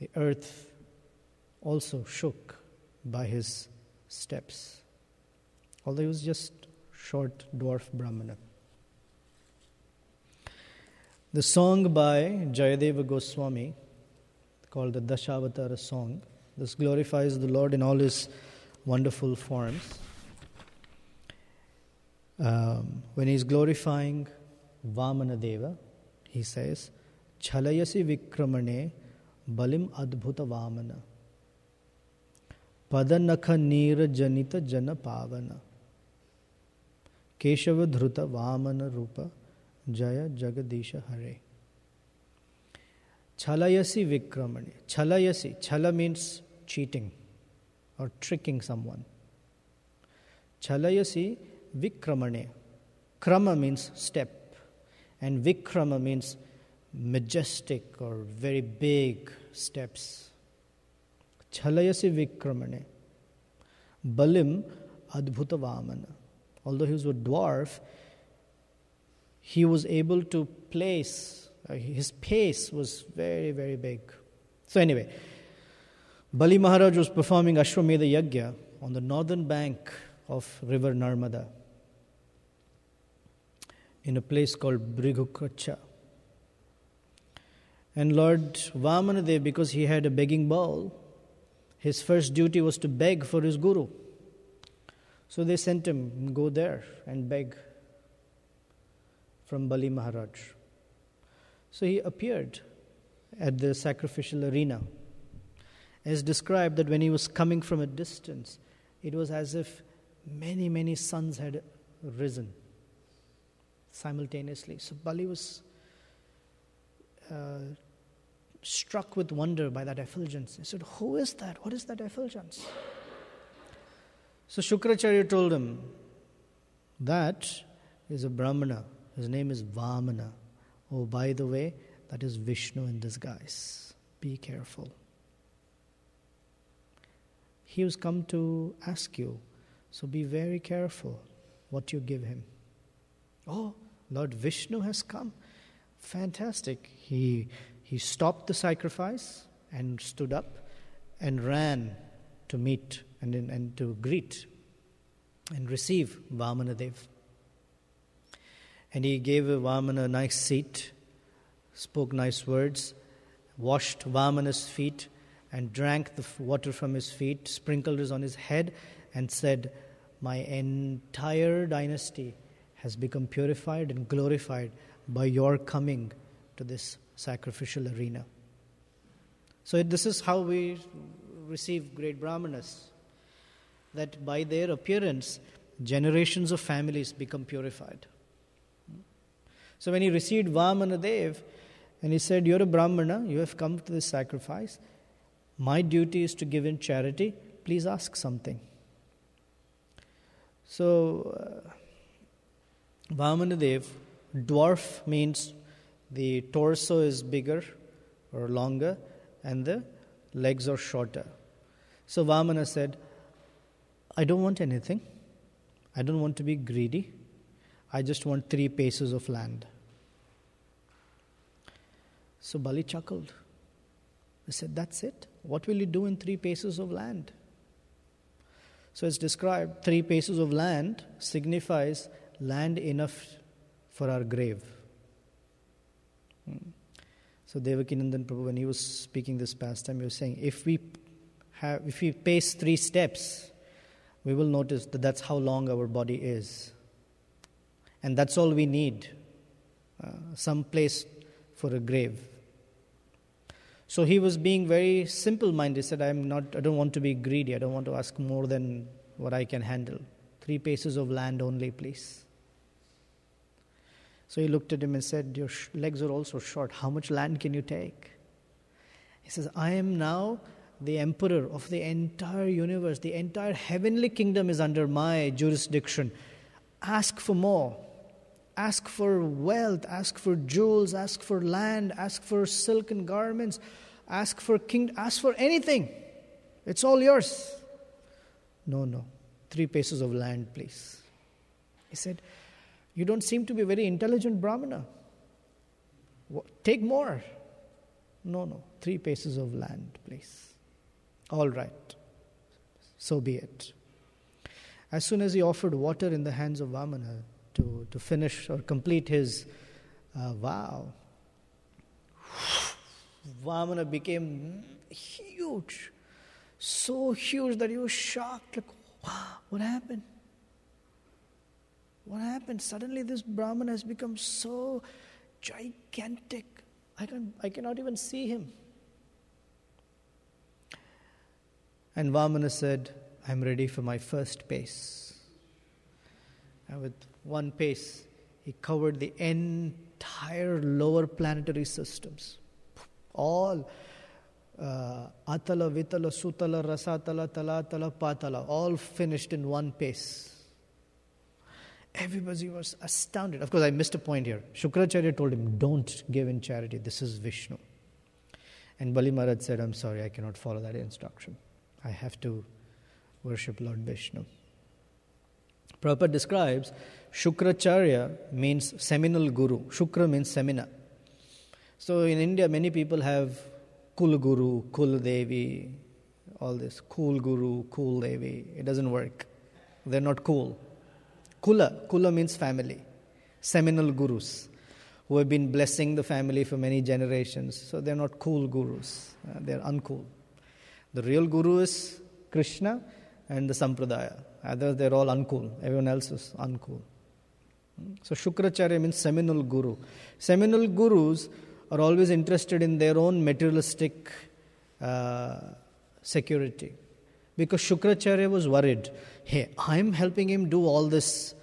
the earth also shook by his steps, although he was just short dwarf Brahmana. The song by Jayadeva Goswami, called the Dashavatara song, this glorifies the Lord in all His wonderful forms. When He's glorifying Vamana Deva, He says, Chalayasi Vikramane Balim Adbhuta Vamana Padanakha Neera Janita Jana Pavana Keshava Dhruta Vamana Rupa Jaya Jagadisha Hare. Chalayasi Vikramane. Chalayasi. Chala means cheating or tricking someone. Chalayasi Vikramane. Krama means step. And Vikrama means majestic or very big steps. Chalayasi Vikramane. Balim Adbhuta Vamana. Although he was a dwarf, he was able to place, his pace was very, very big. So anyway, Bali Maharaj was performing Ashwamedha Yajna on the northern bank of river Narmada in a place called Brigukracha. And Lord Vamanadev, because he had a begging bowl, his first duty was to beg for his guru. So they sent him, go there and beg from Bali Maharaj. So he appeared at the sacrificial arena. As described that when he was coming from a distance, it was as if many, many suns had risen simultaneously. So Bali was struck with wonder by that effulgence. He said, who is that? What is that effulgence? So Shukracharya told him, that is a Brahmana. His name is Vamana. Oh, by the way, that is Vishnu in disguise. Be careful. He has come to ask you, so be very careful what you give him. Oh, Lord Vishnu has come. Fantastic. He stopped the sacrifice and stood up and ran to meet and to greet and receive Vamanadev. And he gave Vamana a nice seat, spoke nice words, washed Vamana's feet and drank the water from his feet, sprinkled it on his head and said, my entire dynasty has become purified and glorified by your coming to this sacrificial arena. So this is how we receive great Brahmanas, that by their appearance, generations of families become purified. So when he received Vamanadev, and he said, you're a Brahmana, you have come to this sacrifice. My duty is to give in charity. Please ask something. So, Vamanadev, dwarf means the torso is bigger or longer and the legs are shorter. So Vamana said, I don't want anything. I don't want to be greedy. I just want 3 paces of land. So Bali chuckled. He said, that's it? What will you do in 3 paces of land? So it's described, 3 paces of land signifies land enough for our grave. So Devakinandan Prabhu, when he was speaking this pastime, he was saying, if we pace 3 steps, we will notice that that's how long our body is. And that's all we need, some place for a grave. So he was being very simple-minded. He said, I don't want to be greedy. I don't want to ask more than what I can handle. 3 paces of land only, please. So he looked at him and said, your legs are also short. How much land can you take? He says, I am now the emperor of the entire universe. The entire heavenly kingdom is under my jurisdiction. Ask for more. Ask for wealth, ask for jewels, ask for land, ask for silken garments, ask for ask for anything. It's all yours. No. 3 paces of land, please. He said, you don't seem to be a very intelligent Brahmana. Take more. No. 3 paces of land, please. All right. So be it. As soon as he offered water in the hands of Vamana to finish or complete his vow, Vamana became huge. So huge that he was shocked. Like, what happened? What happened? Suddenly this Brahman has become so gigantic. I cannot even see him. And Vamana said, I'm ready for my first pace. And with one pace, he covered the entire lower planetary systems. All Atala, Vitala, Sutala, Rasatala, Talatala, Patala, all finished in one pace. Everybody was astounded. Of course, I missed a point here. Shukracharya told him, don't give in charity. This is Vishnu. And Bali Maharaj said, I'm sorry, I cannot follow that instruction. I have to worship Lord Vishnu. Prabhupada describes Shukracharya means seminal guru. Shukra means seminar. So in India, many people have Kul Guru, Kul Devi, all this. Cool Guru, Cool Devi. It doesn't work. They're not cool. Kula means family. Seminal gurus who have been blessing the family for many generations. So they're not cool gurus. They're uncool. The real guru is Krishna and the Sampradaya. Others, they're all uncool. Everyone else is uncool. So Shukracharya means seminal guru. Seminal gurus are always interested in their own materialistic security. Because Shukracharya was worried, hey, I'm helping him do all this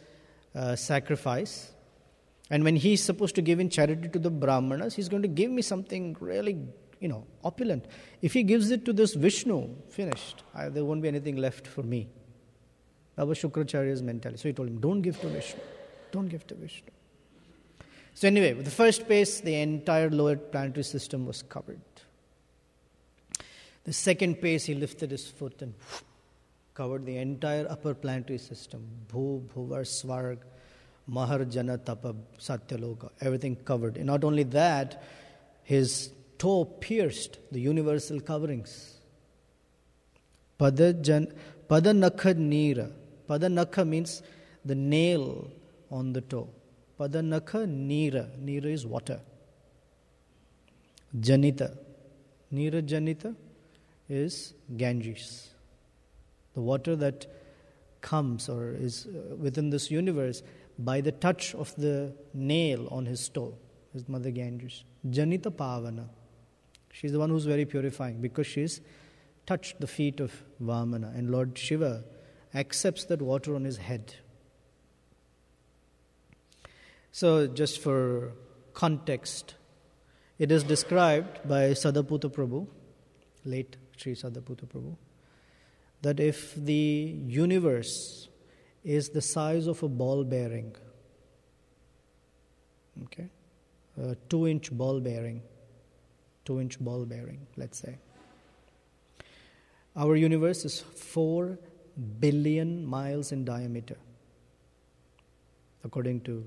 sacrifice. And when he's supposed to give in charity to the Brahmanas, he's going to give me something really, opulent. If he gives it to this Vishnu, finished. There won't be anything left for me. That was Shukracharya's mentality. So he told him, don't give to Vishnu. Don't give to Vishnu. So anyway, with the first pace, the entire lower planetary system was covered. The second pace, he lifted his foot and covered the entire upper planetary system. Bhu, Bhuvar, Svarg, Mahar, Jana, Tapa, Satyaloka. Everything covered. And not only that, his toe pierced the universal coverings. Padanakha Nira. Padanakha means the nail on the toe. Padanakha Nira. Nira is water. Janita. Nira Janita is Ganges. The water that comes or is within this universe by the touch of the nail on his toe, his mother Ganges. Janita Pavana. She's the one who's very purifying because she's touched the feet of Vamana, and Lord Shiva accepts that water on his head. So just for context, it is described by Sadaputa Prabhu, late Sri Sadaputa Prabhu, that if the universe is the size of a ball bearing, okay, a 2-inch ball bearing, let's say. Our universe is 4 billion miles in diameter, according to...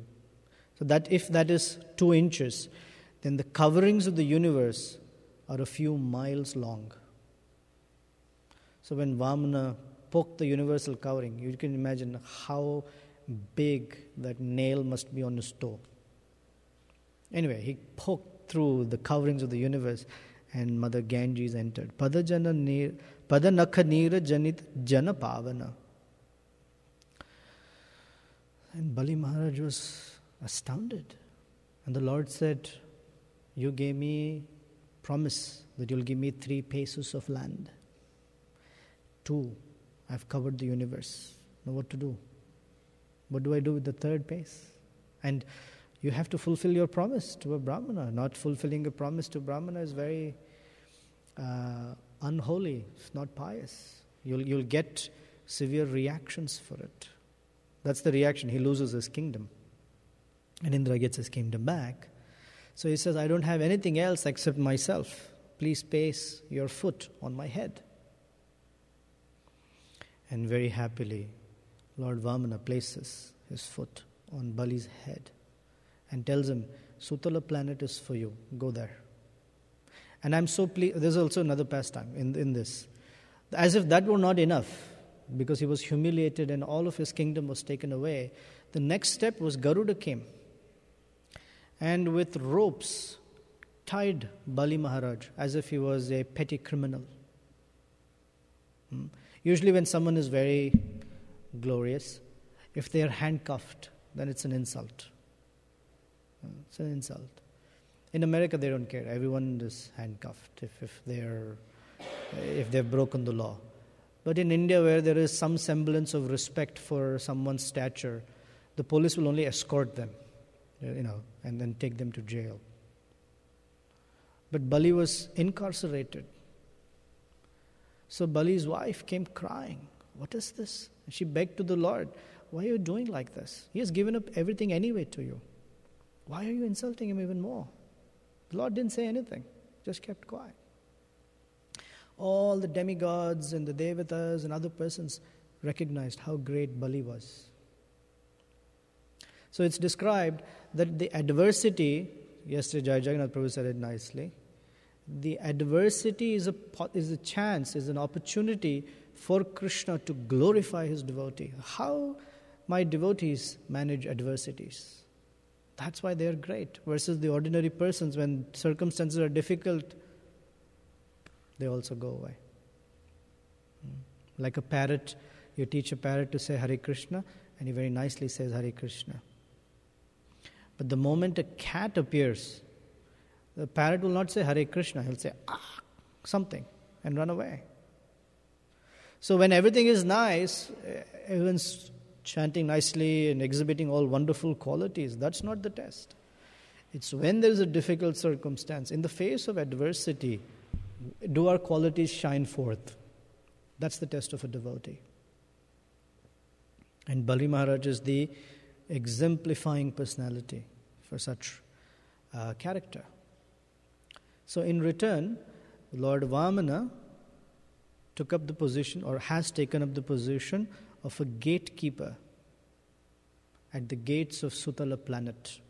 So that if that is 2 inches, then the coverings of the universe are a few miles long. So when Vamana poked the universal covering, you can imagine how big that nail must be on his toe. Anyway, he poked through the coverings of the universe and Mother Ganges entered. Padanakha Nira Janit Jana Pavana. And Bali Maharaj was astounded. And the Lord said, you gave me promise that you'll give me 3 paces of land. 2, I've covered the universe. Now what to do? What do I do with the 3rd pace? And you have to fulfill your promise to a Brahmana. Not fulfilling a promise to a Brahmana is very unholy. It's not pious. You'll get severe reactions for it. That's the reaction. He loses his kingdom. And Indra gets his kingdom back. So he says, I don't have anything else except myself. Please place your foot on my head. And very happily, Lord Vamana places his foot on Bali's head and tells him, Sutala planet is for you. Go there. And I'm so pleased. There's also another pastime in this. As if that were not enough, because he was humiliated and all of his kingdom was taken away, the next step was Garuda came. And with ropes tied Bali Maharaj as if he was a petty criminal. Usually when someone is very glorious, if they are handcuffed, then it's an insult. It's an insult. In America, they don't care. Everyone is handcuffed if they've broken the law. But in India, where there is some semblance of respect for someone's stature, the police will only escort them, and then take them to jail. But Bali was incarcerated. So Bali's wife came crying. What is this? And she begged to the Lord, why are you doing like this? He has given up everything anyway to you. Why are you insulting him even more? The Lord didn't say anything, just kept quiet. All the demigods and the devatas and other persons recognized how great Bali was. So it's described that the adversity, yesterday Jai Jagannath Prabhu said it nicely, the adversity is a chance, is an opportunity for Krishna to glorify his devotee. How my devotees manage adversities. That's why they are great. Versus the ordinary persons, when circumstances are difficult, they also go away. Like a parrot, you teach a parrot to say Hare Krishna, and he very nicely says Hare Krishna. But the moment a cat appears, the parrot will not say Hare Krishna, he'll say something and run away. So when everything is nice, everyone's chanting nicely and exhibiting all wonderful qualities, that's not the test. It's when there's a difficult circumstance, in the face of adversity, do our qualities shine forth? That's the test of a devotee. And Bali Maharaj is the exemplifying personality for such character. So in return, Lord Vamana took up the position, or has taken up the position, of a gatekeeper at the gates of Sutala planet,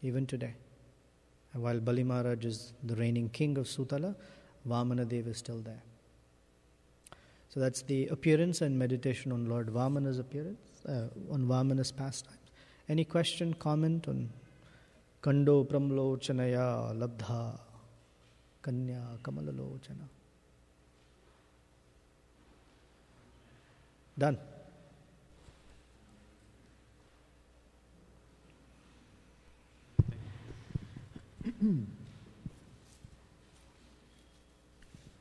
even today. And while Bali Maharaj is the reigning king of Sutala, Vamana Dev is still there. So that's the appearance and meditation on Lord Vamana's appearance, on Vamana's pastimes. Any question, comment on Kando Pramlochanaya Labdha Kanya Kamalalochana? Done.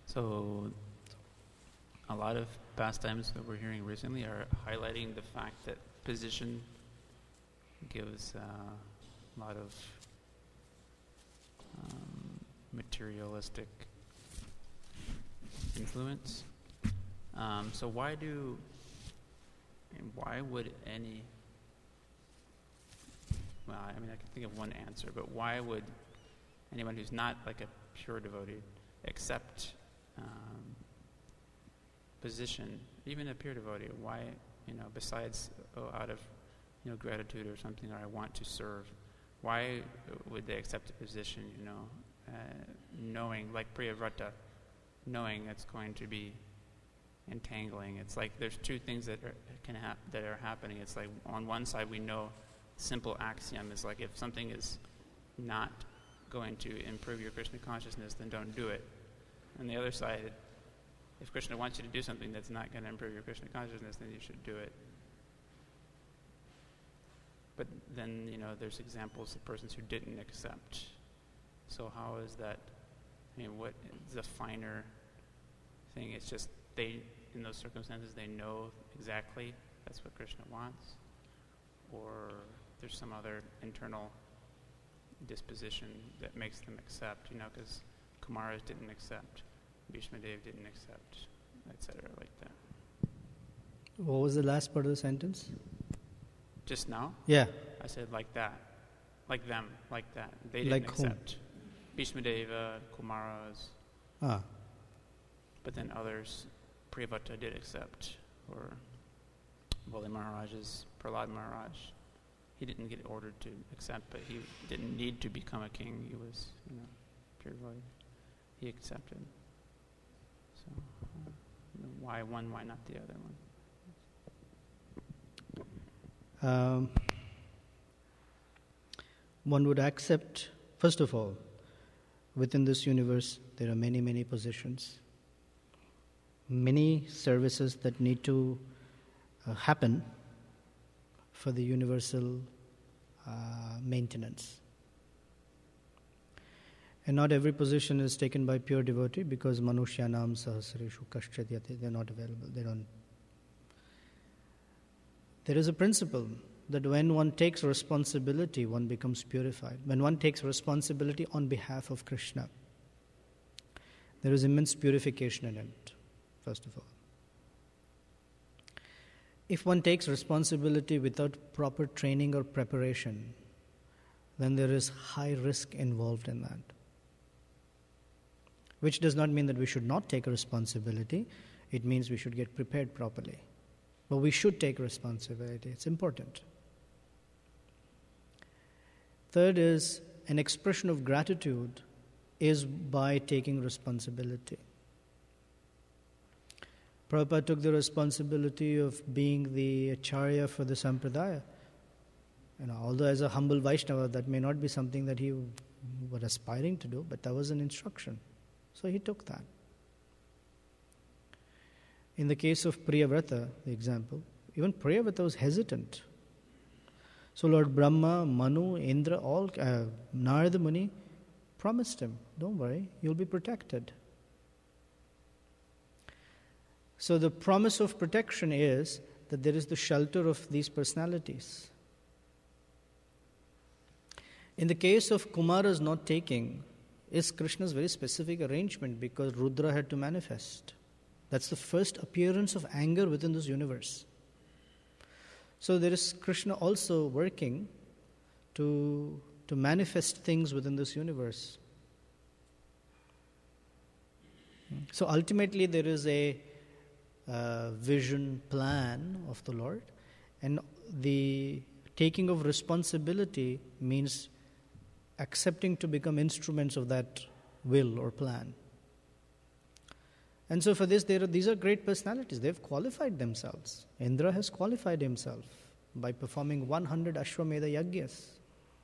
So, a lot of pastimes that we're hearing recently are highlighting the fact that position gives a lot of materialistic influence. So why would any, well, I mean, I can think of one answer, but why would anyone who's not like a pure devotee accept position, even a pure devotee? Why, besides out of gratitude or something, or I want to serve, why would they accept a position, knowing, like Priyavrata, knowing it's going to be entangling? It's like there's two things that are happening. It's like on one side we know simple axiom is like if something is not going to improve your Krishna consciousness, then don't do it. On the other side, if Krishna wants you to do something that's not going to improve your Krishna consciousness, then you should do it. But then, there's examples of persons who didn't accept. So how is that? I mean, what is a finer thing? It's just they, in those circumstances, they know exactly that's what Krishna wants, or there's some other internal disposition that makes them accept, because Kumaras didn't accept, Bhishma Dev didn't accept, etc., like that. What was the last part of the sentence? Just now? Yeah. I said like that. Like them, like that. They didn't like accept. Whom? Bhishma Deva, Kumaras. Ah. But then others, Priyavrata did accept. Or Bali Maharaj's, Prahlad Maharaj. He didn't get ordered to accept, but he didn't need to become a king. He was, pure devotee. He accepted. So, why one, why not the other one? One would accept, first of all, within this universe, there are many, many positions, many services that need to happen for the universal maintenance. And not every position is taken by pure devotee, because manushyanam sahasreshu kaschat yate, they're not available. There is a principle that when one takes responsibility, one becomes purified. When one takes responsibility on behalf of Krishna, there is immense purification in it, first of all. If one takes responsibility without proper training or preparation, then there is high risk involved in that. Which does not mean that we should not take a responsibility. It means we should get prepared properly. But we should take responsibility. It's important. Third is, an expression of gratitude is by taking responsibility. Prabhupada took the responsibility of being the acharya for the sampradaya. Although as a humble Vaishnava, that may not be something that he was aspiring to do, but that was an instruction. So he took that. In the case of Priyavrata, the example, even Priyavrata was hesitant. So Lord Brahma, Manu, Indra, all, Narada Muni promised him, don't worry, you'll be protected. So the promise of protection is that there is the shelter of these personalities. In the case of Kumara's not taking, is Krishna's very specific arrangement, because Rudra had to manifest. That's the first appearance of anger within this universe. So there is Krishna also working to manifest things within this universe. So ultimately there is a vision, plan of the Lord, and the taking of responsibility means accepting to become instruments of that will or plan. And so for this, these are great personalities. They've qualified themselves. Indra has qualified himself by performing 100 Ashwamedha Yagyas.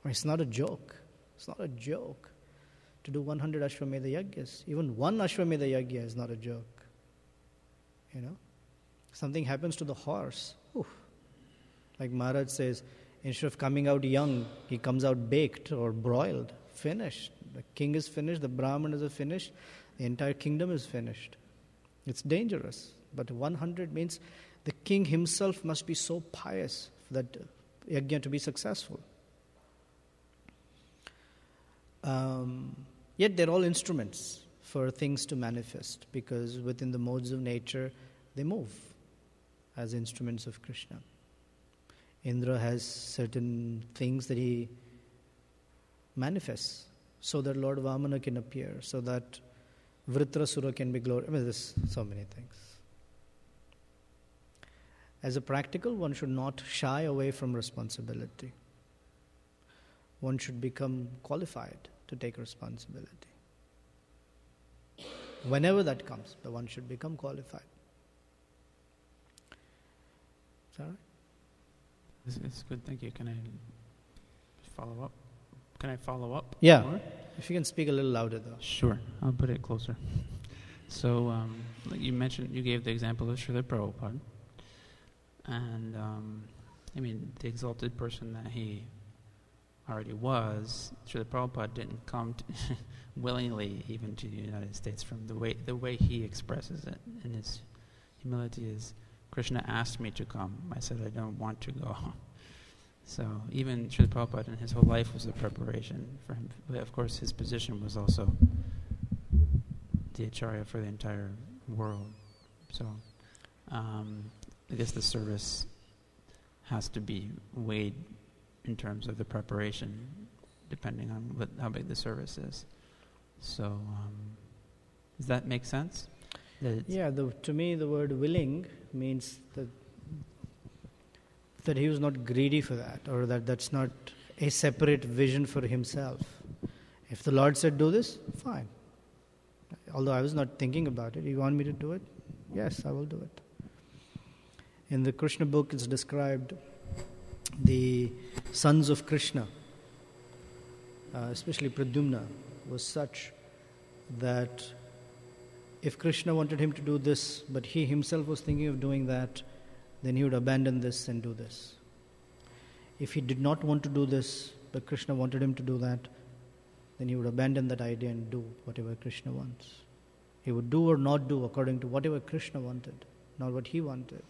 It's not a joke. It's not a joke to do 100 Ashwamedha Yagyas. Even one Ashwamedha Yagya is not a joke. Something happens to the horse. Oof. Like Maharaj says, instead of coming out young, he comes out baked or broiled. Finished. The king is finished, the Brahmanas are finished, the entire kingdom is finished. It's dangerous. But 100 means the king himself must be so pious for that yajna to be successful. Yet they're all instruments for things to manifest, because within the modes of nature, they move as instruments of Krishna. Indra has certain things that he manifests so that Lord Vamana can appear, so that Vritrasura can be glorified. There's so many things. As a practical, one should not shy away from responsibility. One should become qualified to take responsibility. Whenever that comes, but one should become qualified. Is that right? It's good, thank you. Can I follow up? Yeah. More? If you can speak a little louder, though. Sure, I'll put it closer. So, like you mentioned, you gave the example of Srila Prabhupada. And, the exalted person that he already was, Srila Prabhupada didn't come willingly even to the United States. From the way he expresses it in his humility is, Krishna asked me to come. I said, I don't want to go. So even Srila Prabhupada in his whole life was a preparation for him. But of course, his position was also the acharya for the entire world. So I guess the service has to be weighed in terms of the preparation, depending on how big the service is. So does that make sense? Yeah, to me the word willing means that he was not greedy for that, or that's not a separate vision for himself. If the Lord said do this, fine. Although I was not thinking about it, you want me to do it? Yes, I will do it. In the Krishna book it's described the sons of Krishna, especially Pradyumna, was such that if Krishna wanted him to do this, but he himself was thinking of doing that, then he would abandon this and do this. If he did not want to do this, but Krishna wanted him to do that, then he would abandon that idea and do whatever Krishna wants. He would do or not do according to whatever Krishna wanted, not what he wanted.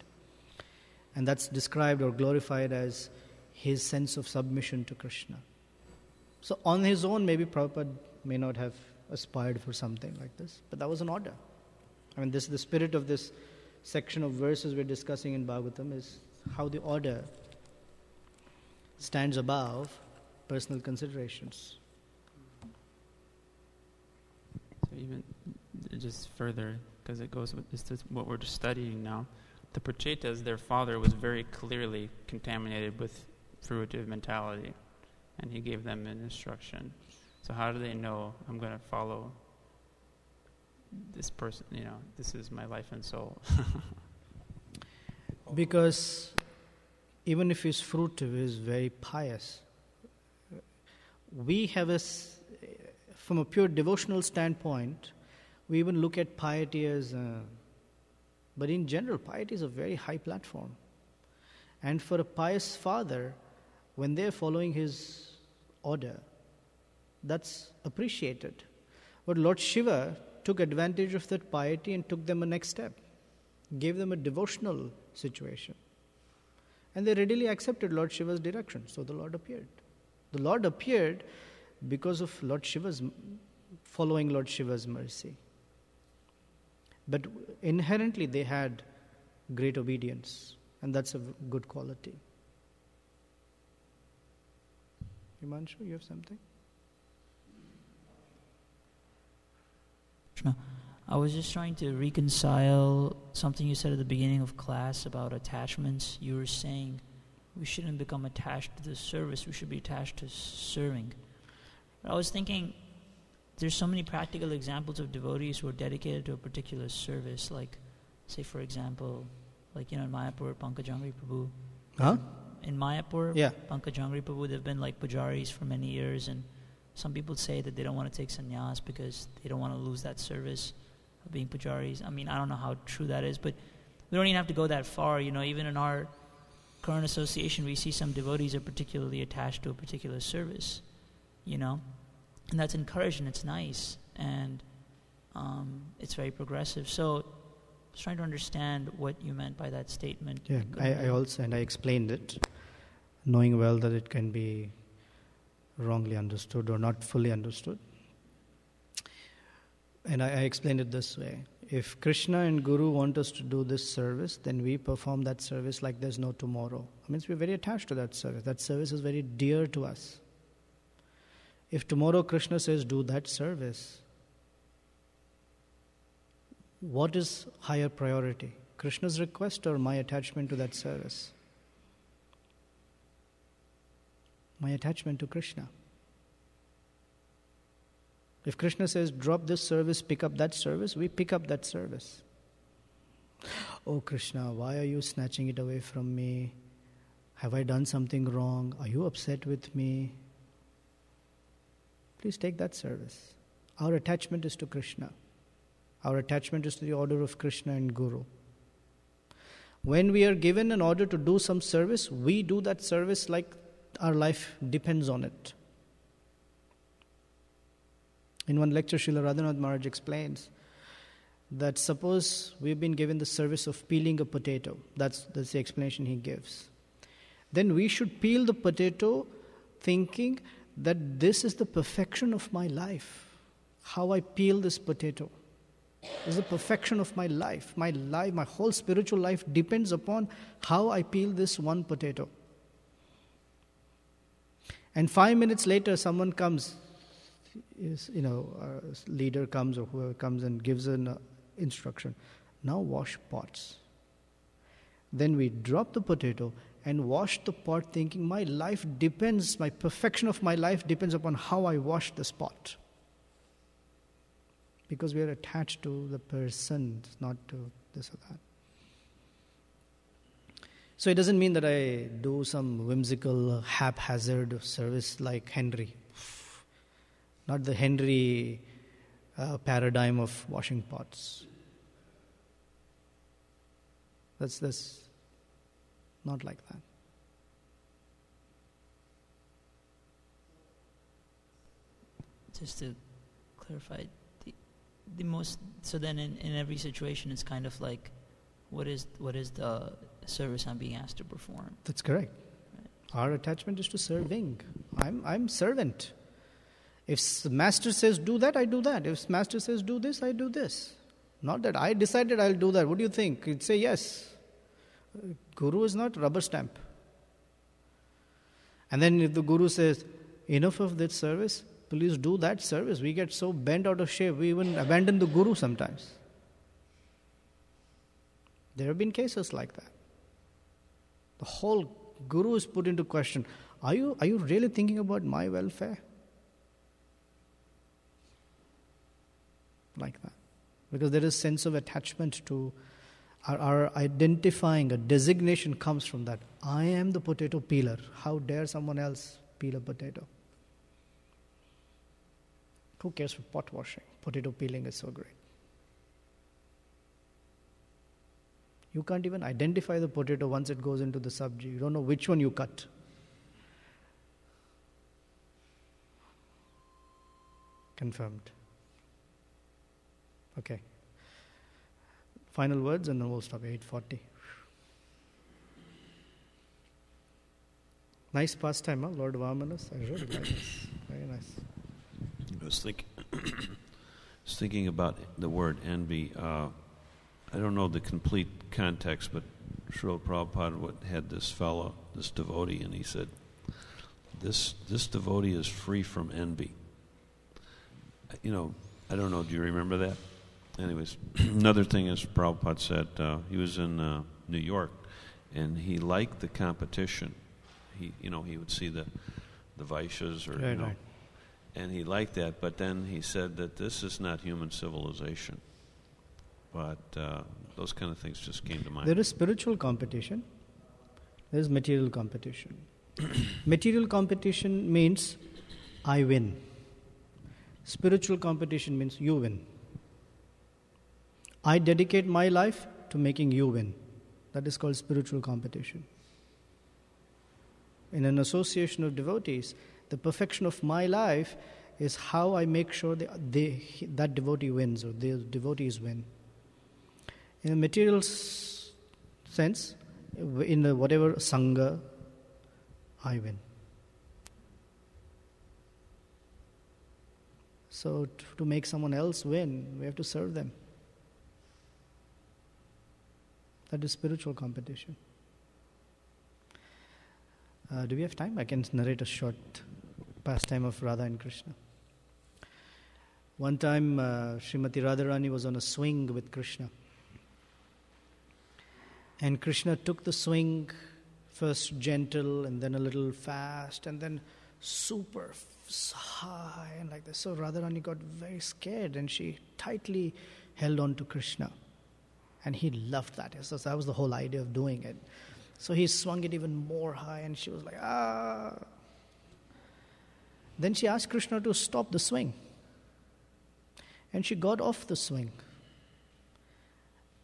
And that's described or glorified as his sense of submission to Krishna. So on his own, maybe Prabhupada may not have aspired for something like this, but that was an order. I mean, this the spirit of this section of verses we're discussing in Bhagavatam is how the order stands above personal considerations. So even just further, because it goes with this is what we're just studying now, the Prachetas, their father was very clearly contaminated with fruitive mentality, and he gave them an instruction. So how do they know I'm going to follow this person? This is my life and soul. Because even if he's fruitive, he's very pious. We have from a pure devotional standpoint, we even look at piety as, but in general, piety is a very high platform. And for a pious father, when they're following his order, that's appreciated. But Lord Shiva took advantage of that piety and took them a next step, gave them a devotional situation. And they readily accepted Lord Shiva's direction, so the Lord appeared. The Lord appeared because of Lord Shiva's following Lord Shiva's mercy. But inherently they had great obedience, and that's a good quality. Himanshu, you have something? I was just trying to reconcile something you said at the beginning of class about attachments. You were saying we shouldn't become attached to the service, we should be attached to serving. But I was thinking there's so many practical examples of devotees who are dedicated to a particular service, like, say for example, like in Mayapur, Pankajangri Prabhu. Huh? In Mayapur, yeah. Pankajangri Prabhu, they've been like pujaris for many years, and some people say that they don't want to take sannyas because they don't want to lose that service of being pujaris. I mean, I don't know how true that is, but we don't even have to go that far. Even in our current association, we see some devotees are particularly attached to a particular service, and that's encouraged and it's nice, and it's very progressive. So I was trying to understand what you meant by that statement. Yeah, I explained it, knowing well that it can be wrongly understood or not fully understood. And I explained it this way. If Krishna and Guru want us to do this service, then we perform that service like there's no tomorrow. It means we're very attached to that service. That service is very dear to us. If tomorrow Krishna says, do that service, what is higher priority? Krishna's request or my attachment to that service? My attachment to Krishna. If Krishna says, drop this service, pick up that service, we pick up that service. Oh Krishna, why are you snatching it away from me? Have I done something wrong? Are you upset with me? Please take that service. Our attachment is to Krishna. Our attachment is to the order of Krishna and Guru. When we are given an order to do some service, we do that service like our life depends on it. In one lecture, Srila Radhanath Maharaj explains that suppose we've been given the service of peeling a potato. That's the explanation he gives. Then we should peel the potato thinking that this is the perfection of my life. How I peel this potato is the perfection of my life. My whole spiritual life depends upon how I peel this one potato. And 5 minutes later, someone comes, a leader comes or whoever comes and gives an instruction. Now wash pots. Then we drop the potato and wash the pot thinking my perfection of my life depends upon how I wash this pot. Because we are attached to the person, not to this or that. So it doesn't mean that I do some whimsical, haphazard service like Henry. Not the Henry paradigm of washing pots. That's not like that. Just to clarify, the most, so then in every situation it's kind of like, what is the service I'm being asked to perform? That's correct. Right. Our attachment is to serving. I'm servant. If the master says do that, I do that. If master says do this, I do this. Not that I decided I'll do that. What do you think? You'd say yes. Guru is not rubber stamp. And then if the Guru says, enough of that service, please do that service. We get so bent out of shape, we even abandon the Guru sometimes. There have been cases like that. The whole Guru is put into question. Are you really thinking about my welfare? Like that. Because there is sense of attachment to our identifying, a designation comes from that. I am the potato peeler. How dare someone else peel a potato? Who cares for pot washing? Potato peeling is so great. You can't even identify the potato once it goes into the sabji. You don't know which one you cut. Confirmed. Okay. Final words and then we'll stop at 8:40. Nice pastime, huh? Lord Vamanas. I really like this. Very nice. I was thinking about the word envy. I don't know the complete context, but Srila Prabhupada had this fellow, this devotee, and he said, this devotee is free from envy. I don't know, do you remember that? Anyways, another thing is Prabhupada said, he was in New York, and he liked the competition. He would see the Vaishyas or, right. And he liked that, but then he said that this is not human civilization. But those kind of things just came to mind. There is spiritual competition. There is material competition. Material competition means I win. Spiritual competition means you win. I dedicate my life to making you win. That is called spiritual competition. In an association of devotees, the perfection of my life is how I make sure that devotee wins or the devotees win. In a material sense, in whatever sangha, I win. So to make someone else win, we have to serve them. That is spiritual competition. Do we have time? I can narrate a short pastime of Radha and Krishna. One time, Srimati Radharani was on a swing with Krishna. And Krishna took the swing, first gentle, and then a little fast, and then super high, and like this. So Radharani got very scared, and she tightly held on to Krishna. And he loved that. So that was the whole idea of doing it. So he swung it even more high, and she was like, ah. Then she asked Krishna to stop the swing. And she got off the swing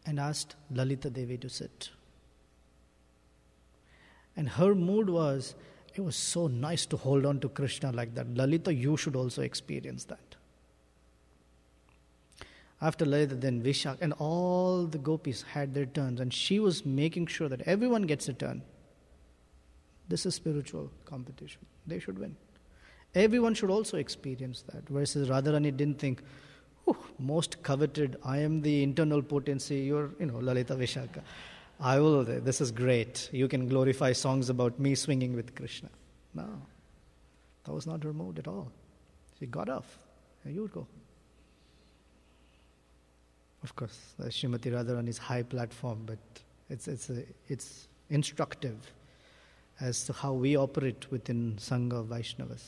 and asked Lalita Devi to sit. And her mood was, it was so nice to hold on to Krishna like that. Lalita, you should also experience that. After Lalita, then Vishak, and all the gopis had their turns, and she was making sure that everyone gets a turn. This is spiritual competition. They should win. Everyone should also experience that. Versus Radharani didn't think, most coveted, I am the internal potency, you're, Lalita Vishaka. This is great. You can glorify songs about me swinging with Krishna. No, that was not her mood at all. She got off. There you go. Of course, Srimati Radharani's high platform, but it's instructive as to how we operate within Sangha of Vaishnavas.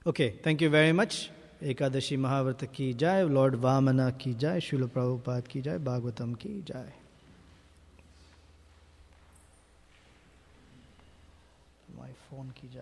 Okay, thank you very much. Ekadashi Mahavrata ki jai, Lord Vamana ki jai, Srila Prabhupada ki jai, Bhagavatam ki jai. My phone ki jai.